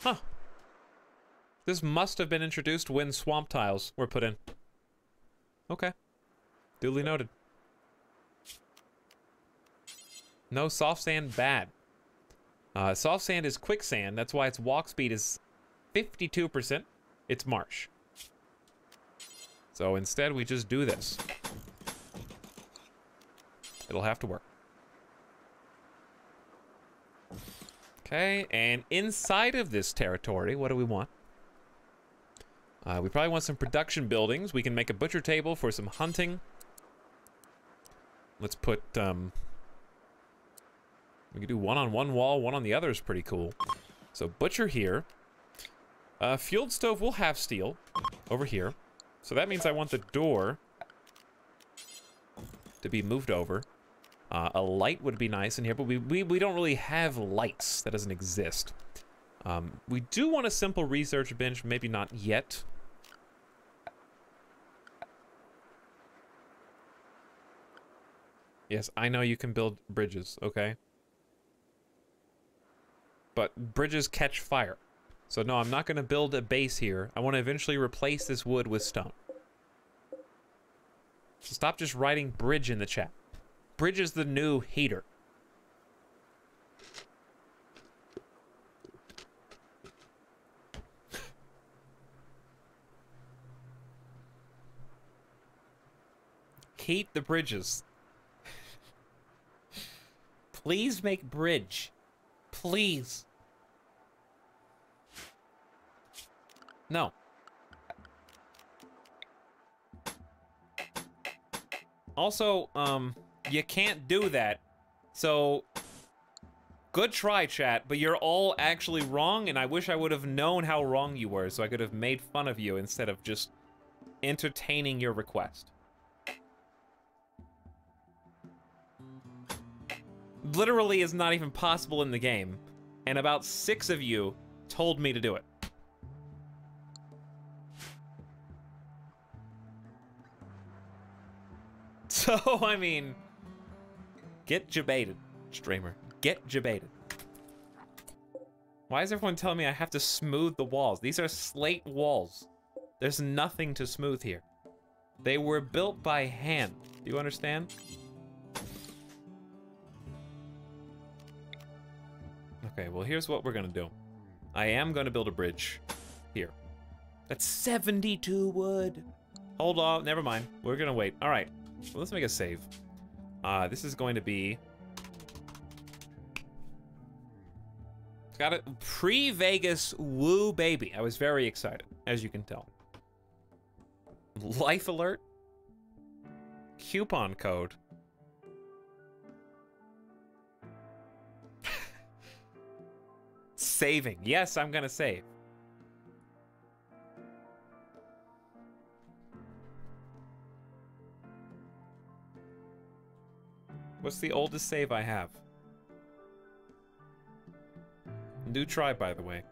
Huh. This must have been introduced when swamp tiles were put in. Okay. Duly noted. No, soft sand, bad. Soft sand is quicksand. That's why its walk speed is 52%. It's marsh. So instead, we just do this. It'll have to work. Okay, and inside of this territory, what do we want? We probably want some production buildings. We can make a butcher table for some hunting. Let's put, we can do one on one wall, one on the other is pretty cool. So butcher here. Fueled stove will have steel over here. So that means I want the door to be moved over. A light would be nice in here, but we don't really have lights. That doesn't exist. We do want a simple research bench, maybe not yet. Yes, I know you can build bridges, okay? But bridges catch fire. So no, I'm not going to build a base here. I want to eventually replace this wood with stone. So stop just writing bridge in the chat. Bridge is the new heater. Heat the bridges. Please make bridge. Please. No. Also, you can't do that. So, good try, chat, but you're all actually wrong, and I wish I would have known how wrong you were, so I could have made fun of you instead of just entertaining your request. Literally is not even possible in the game, and about 6 of you told me to do it. So, I mean, get jebaited, streamer. Get jebaited. Why is everyone telling me I have to smooth the walls? These are slate walls. There's nothing to smooth here. They were built by hand. Do you understand? Okay, well, here's what we're gonna do. I am gonna build a bridge here. That's 72 wood. Hold on, never mind. We're gonna wait. All right, well, let's make a save. This is going to be... It's got a pre-Vegas woo baby. I was very excited, as you can tell. Life alert. Coupon code. Saving. Yes, I'm gonna save. What's the oldest save I have? New try, by the way.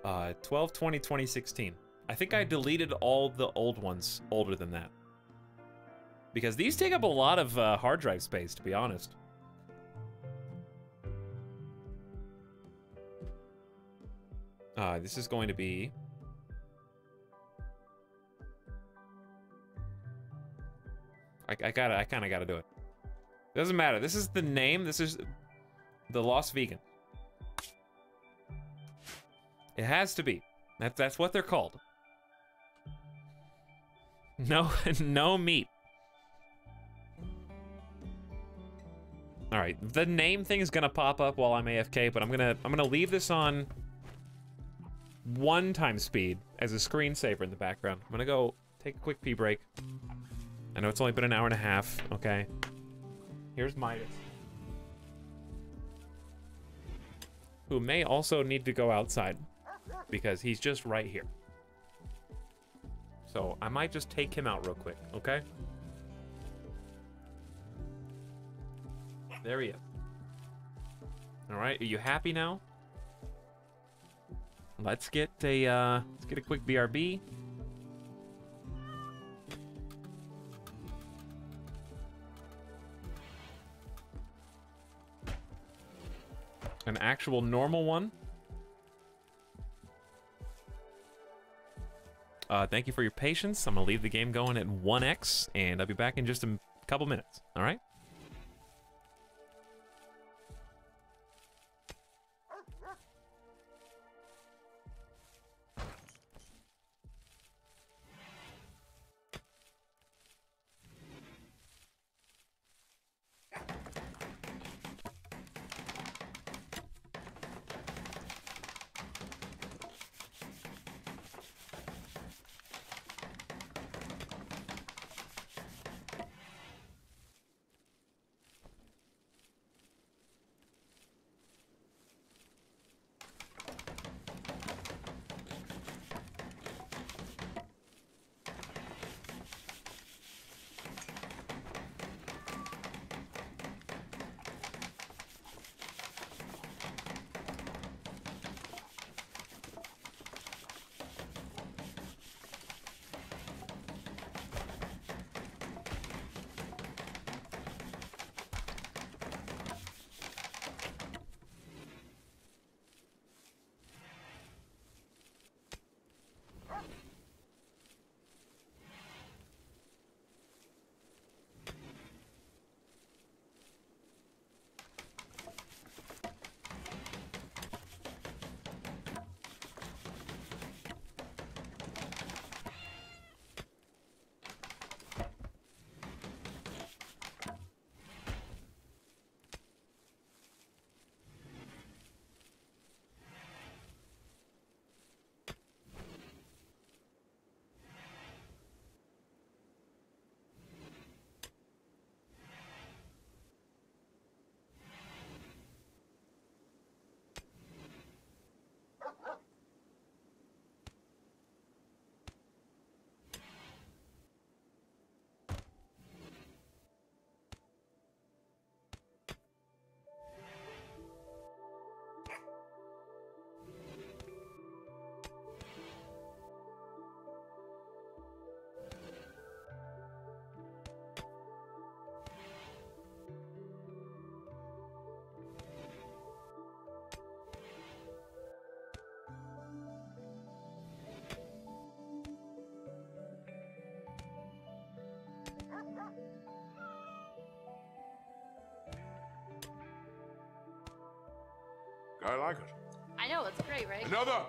12/20/2016. I think I deleted all the old ones older than that. Because these take up a lot of hard drive space, to be honest. This is going to be... I kind of gotta do it. Doesn't matter. This is the name. This is the Lost Vegan. It has to be. That's what they're called. No, no meat. All right, the name thing is gonna pop up while I'm AFK, but I'm gonna leave this on 1 speed as a screensaver in the background. I'm gonna go take a quick pee break. I know it's only been an hour and a half. Okay. Here's Midas, who may also need to go outside because he's just right here. So I might just take him out real quick, okay? There he is. All right, are you happy now? Let's get a quick BRB. An actual normal one. Thank you for your patience. I'm gonna leave the game going at 1x, and I'll be back in just a couple minutes. All right. I like it. I know, it's great, right? Another!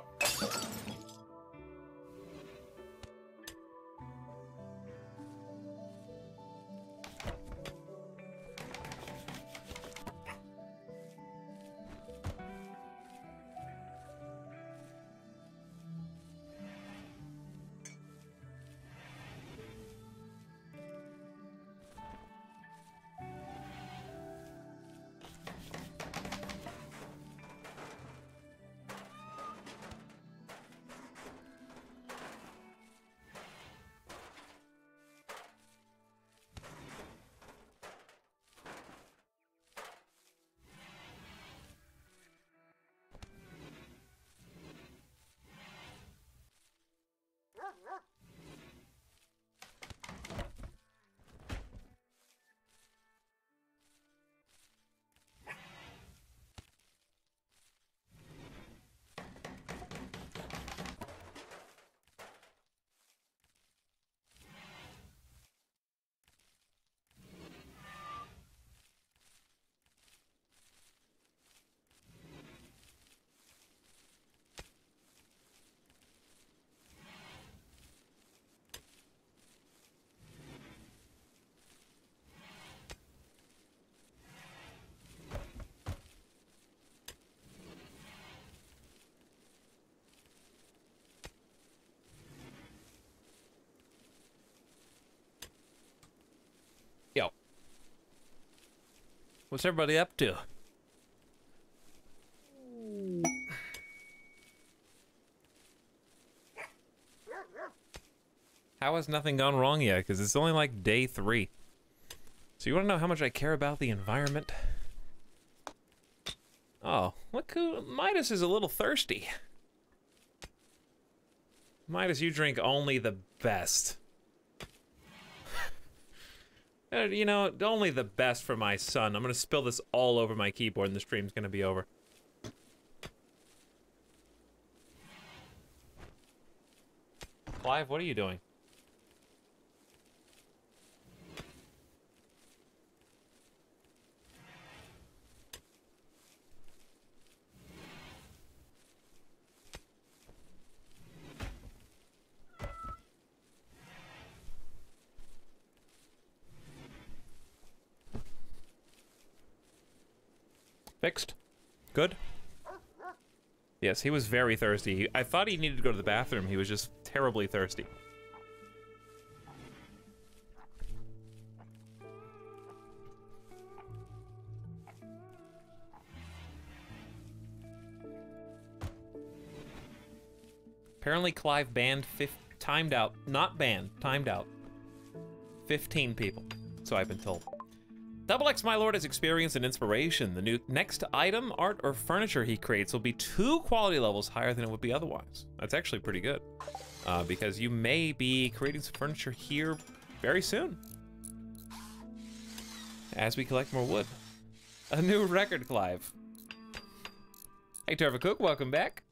Yo. What's everybody up to? How has nothing gone wrong yet? Because it's only like day 3. So you want to know how much I care about the environment? Oh, look who... Midas is a little thirsty. Midas, you drink only the best. You know, only the best for my son. I'm gonna spill this all over my keyboard and the stream's gonna be over. Clive, what are you doing? Fixed. Good. Yes, he was very thirsty. I thought he needed to go to the bathroom. He was just terribly thirsty. Apparently Clive banned timed out. Not banned, timed out. 15 people, so I've been told. Etalyx, my lord, has experience and inspiration. The next item, art, or furniture he creates will be 2 quality levels higher than it would be otherwise. That's actually pretty good, because you may be creating some furniture here very soon, as we collect more wood. A new record, Clive. Hey, Turva Cook, welcome back.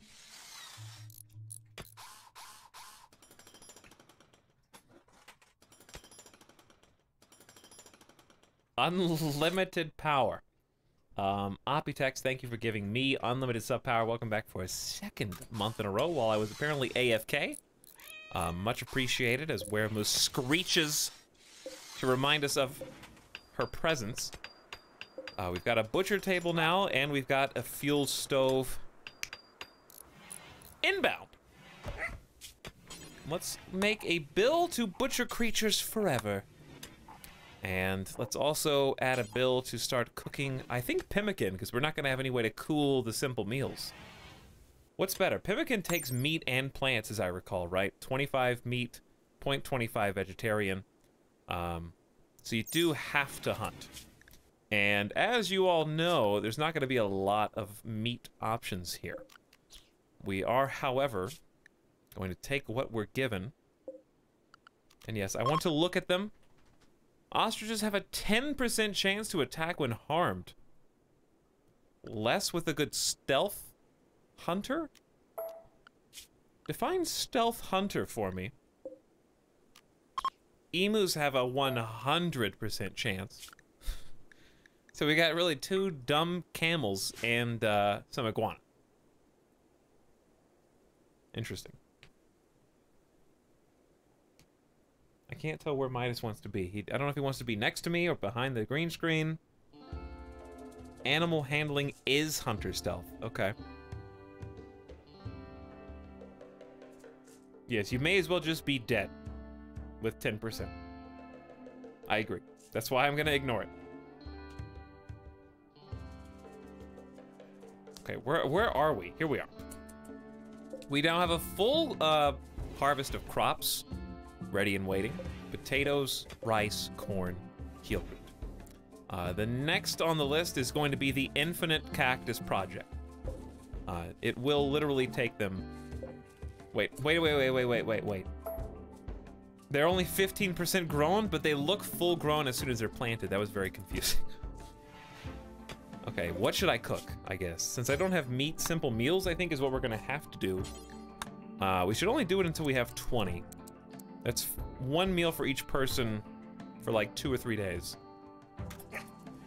Unlimited power. Opitex, thank you for giving me unlimited sub power. Welcome back for a 2nd month in a row while I was apparently AFK. Much appreciated as Weremoose screeches to remind us of her presence. We've got a butcher table now, and we've got a fuel stove inbound. Let's make a bill to butcher creatures forever. And let's also add a bill to start cooking, I think, pemmican, because we're not going to have any way to cool the simple meals. What's better? Pemmican takes meat and plants, as I recall, right? 25 meat, 0.25 vegetarian. So you do have to hunt. And as you all know, there's not going to be a lot of meat options here. We are, however, going to take what we're given. And yes, I want to look at them. Ostriches have a 10% chance to attack when harmed. Less with a good stealth hunter? Define stealth hunter for me. Emus have a 100% chance. So we got really 2 dumb camels and some iguana. Interesting. I can't tell where Midas wants to be. I don't know if he wants to be next to me or behind the green screen. Animal handling is hunter stealth. Okay. Yes, you may as well just be dead with 10%. I agree. That's why I'm gonna ignore it. Okay, where are we? Here we are. We now have a full harvest of crops ready and waiting. Potatoes, rice, corn, heel root. The next on the list is going to be the Infinite Cactus Project. It will literally take them... Wait. They're only 15% grown, but they look full grown as soon as they're planted. That was very confusing. Okay, what should I cook, I guess? Since I don't have meat, simple meals, I think is what we're gonna have to do. We should only do it until we have 20. That's 1 meal for each person for like 2 or 3 days.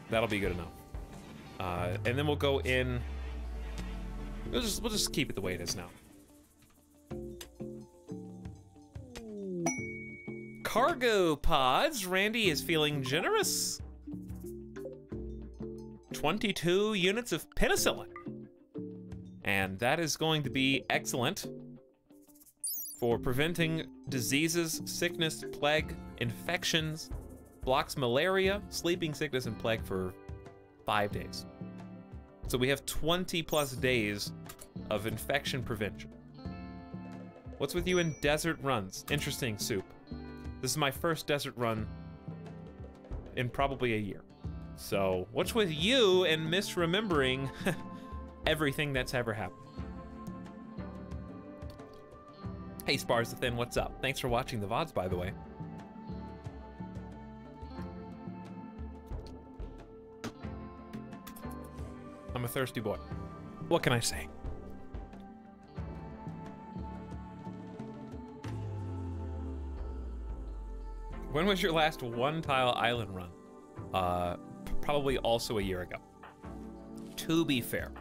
That'll be good enough. And then we'll go in. We'll just keep it the way it is now. Cargo pods. Randy is feeling generous. 22 units of penicillin. And that is going to be excellent for preventing diseases, sickness, plague, infections, blocks malaria, sleeping sickness, and plague for 5 days. So we have 20+ days of infection prevention. What's with you in desert runs? Interesting, Soup. This is my first desert run in probably a year. So what's with you and misremembering everything that's ever happened. Hey, Spars the Thin, what's up? Thanks for watching the VODs, by the way. I'm a thirsty boy. What can I say? When was your last one-tile island run? Probably also a year ago. To be fair.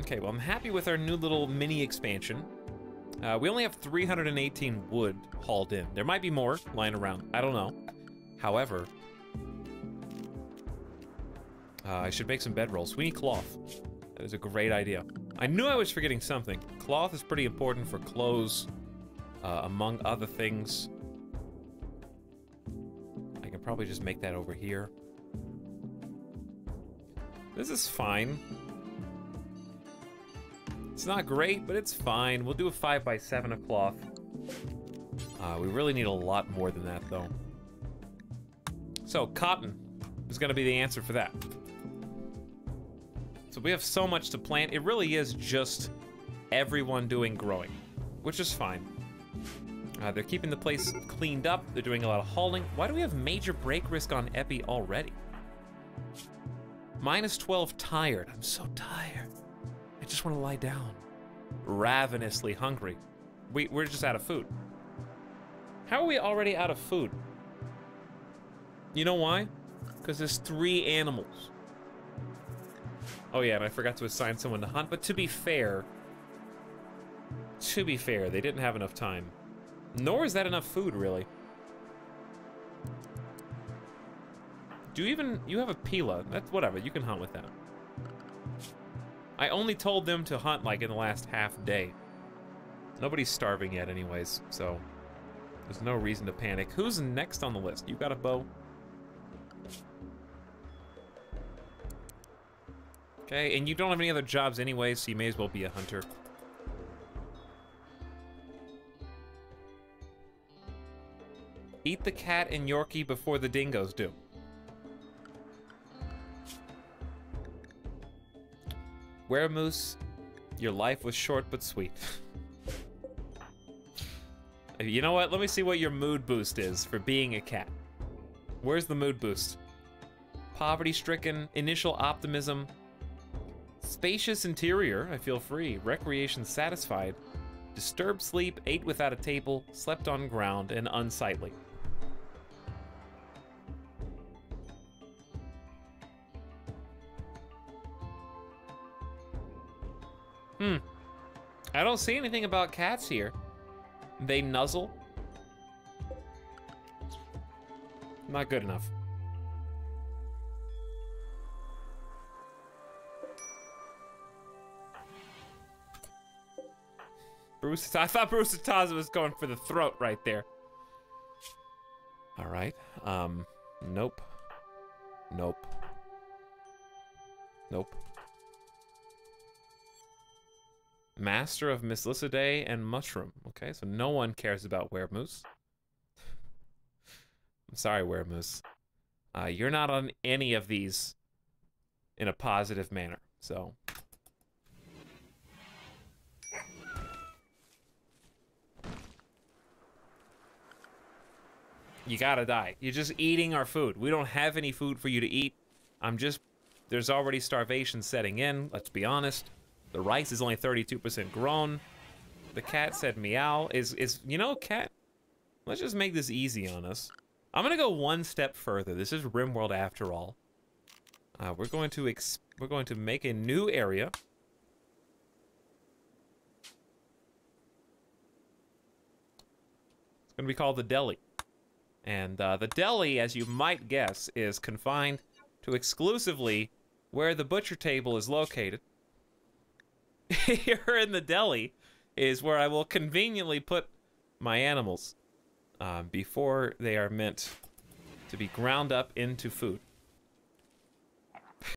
Okay, well, I'm happy with our new little mini expansion. We only have 318 wood hauled in. There might be more lying around. I don't know. However, I should make some bedrolls. We need cloth. That is a great idea. I knew I was forgetting something. Cloth is pretty important for clothes, among other things. I can probably just make that over here. This is fine. It's not great, but it's fine. We'll do a 5x7 of cloth. We really need a lot more than that, though. So, cotton is going to be the answer for that. So we have so much to plant. It really is just everyone doing growing, which is fine. They're keeping the place cleaned up. They're doing a lot of hauling. Why do we have major break risk on Epi already? -12 tired. I'm so tired. I just want to lie down. Ravenously hungry. We're just out of food. How are we already out of food? You know why? Because there's 3 animals. Oh yeah, and I forgot to assign someone to hunt, but to be fair, they didn't have enough time. Nor is that enough food, really. You have a Pila. That's whatever, you can hunt with that. I only told them to hunt like in the last half day. Nobody's starving yet anyways, so there's no reason to panic. Who's next on the list? You got a bow? Okay, and you don't have any other jobs anyway, so you may as well be a hunter. Eat the cat and Yorkie before the dingoes do. Weremoose, your life was short but sweet. You know what? Let me see what your mood boost is for being a cat. Where's the mood boost? Poverty-stricken, initial optimism, spacious interior, I feel free, recreation satisfied, disturbed sleep, ate without a table, slept on ground, and unsightly. I don't see anything about cats here. They nuzzle. Not good enough. Bruce, I thought Bruce Ataza was going for the throat right there. All right. Nope. Nope. Nope. Master of Mislycidae and Mushroom. Okay, so no one cares about Weremoose. I'm sorry, Weremoose. You're not on any of these in a positive manner, so. You gotta die. You're just eating our food. We don't have any food for you to eat. There's already starvation setting in, let's be honest. The rice is only 32% grown. The cat said meow. You know, cat, let's just make this easy on us. I'm gonna go one step further. This is RimWorld after all. We're going to make a new area. It's gonna be called the deli. And the deli, as you might guess, is confined to exclusively where the butcher table is located. Here in the deli is where I will conveniently put my animals before they are meant to be ground up into food.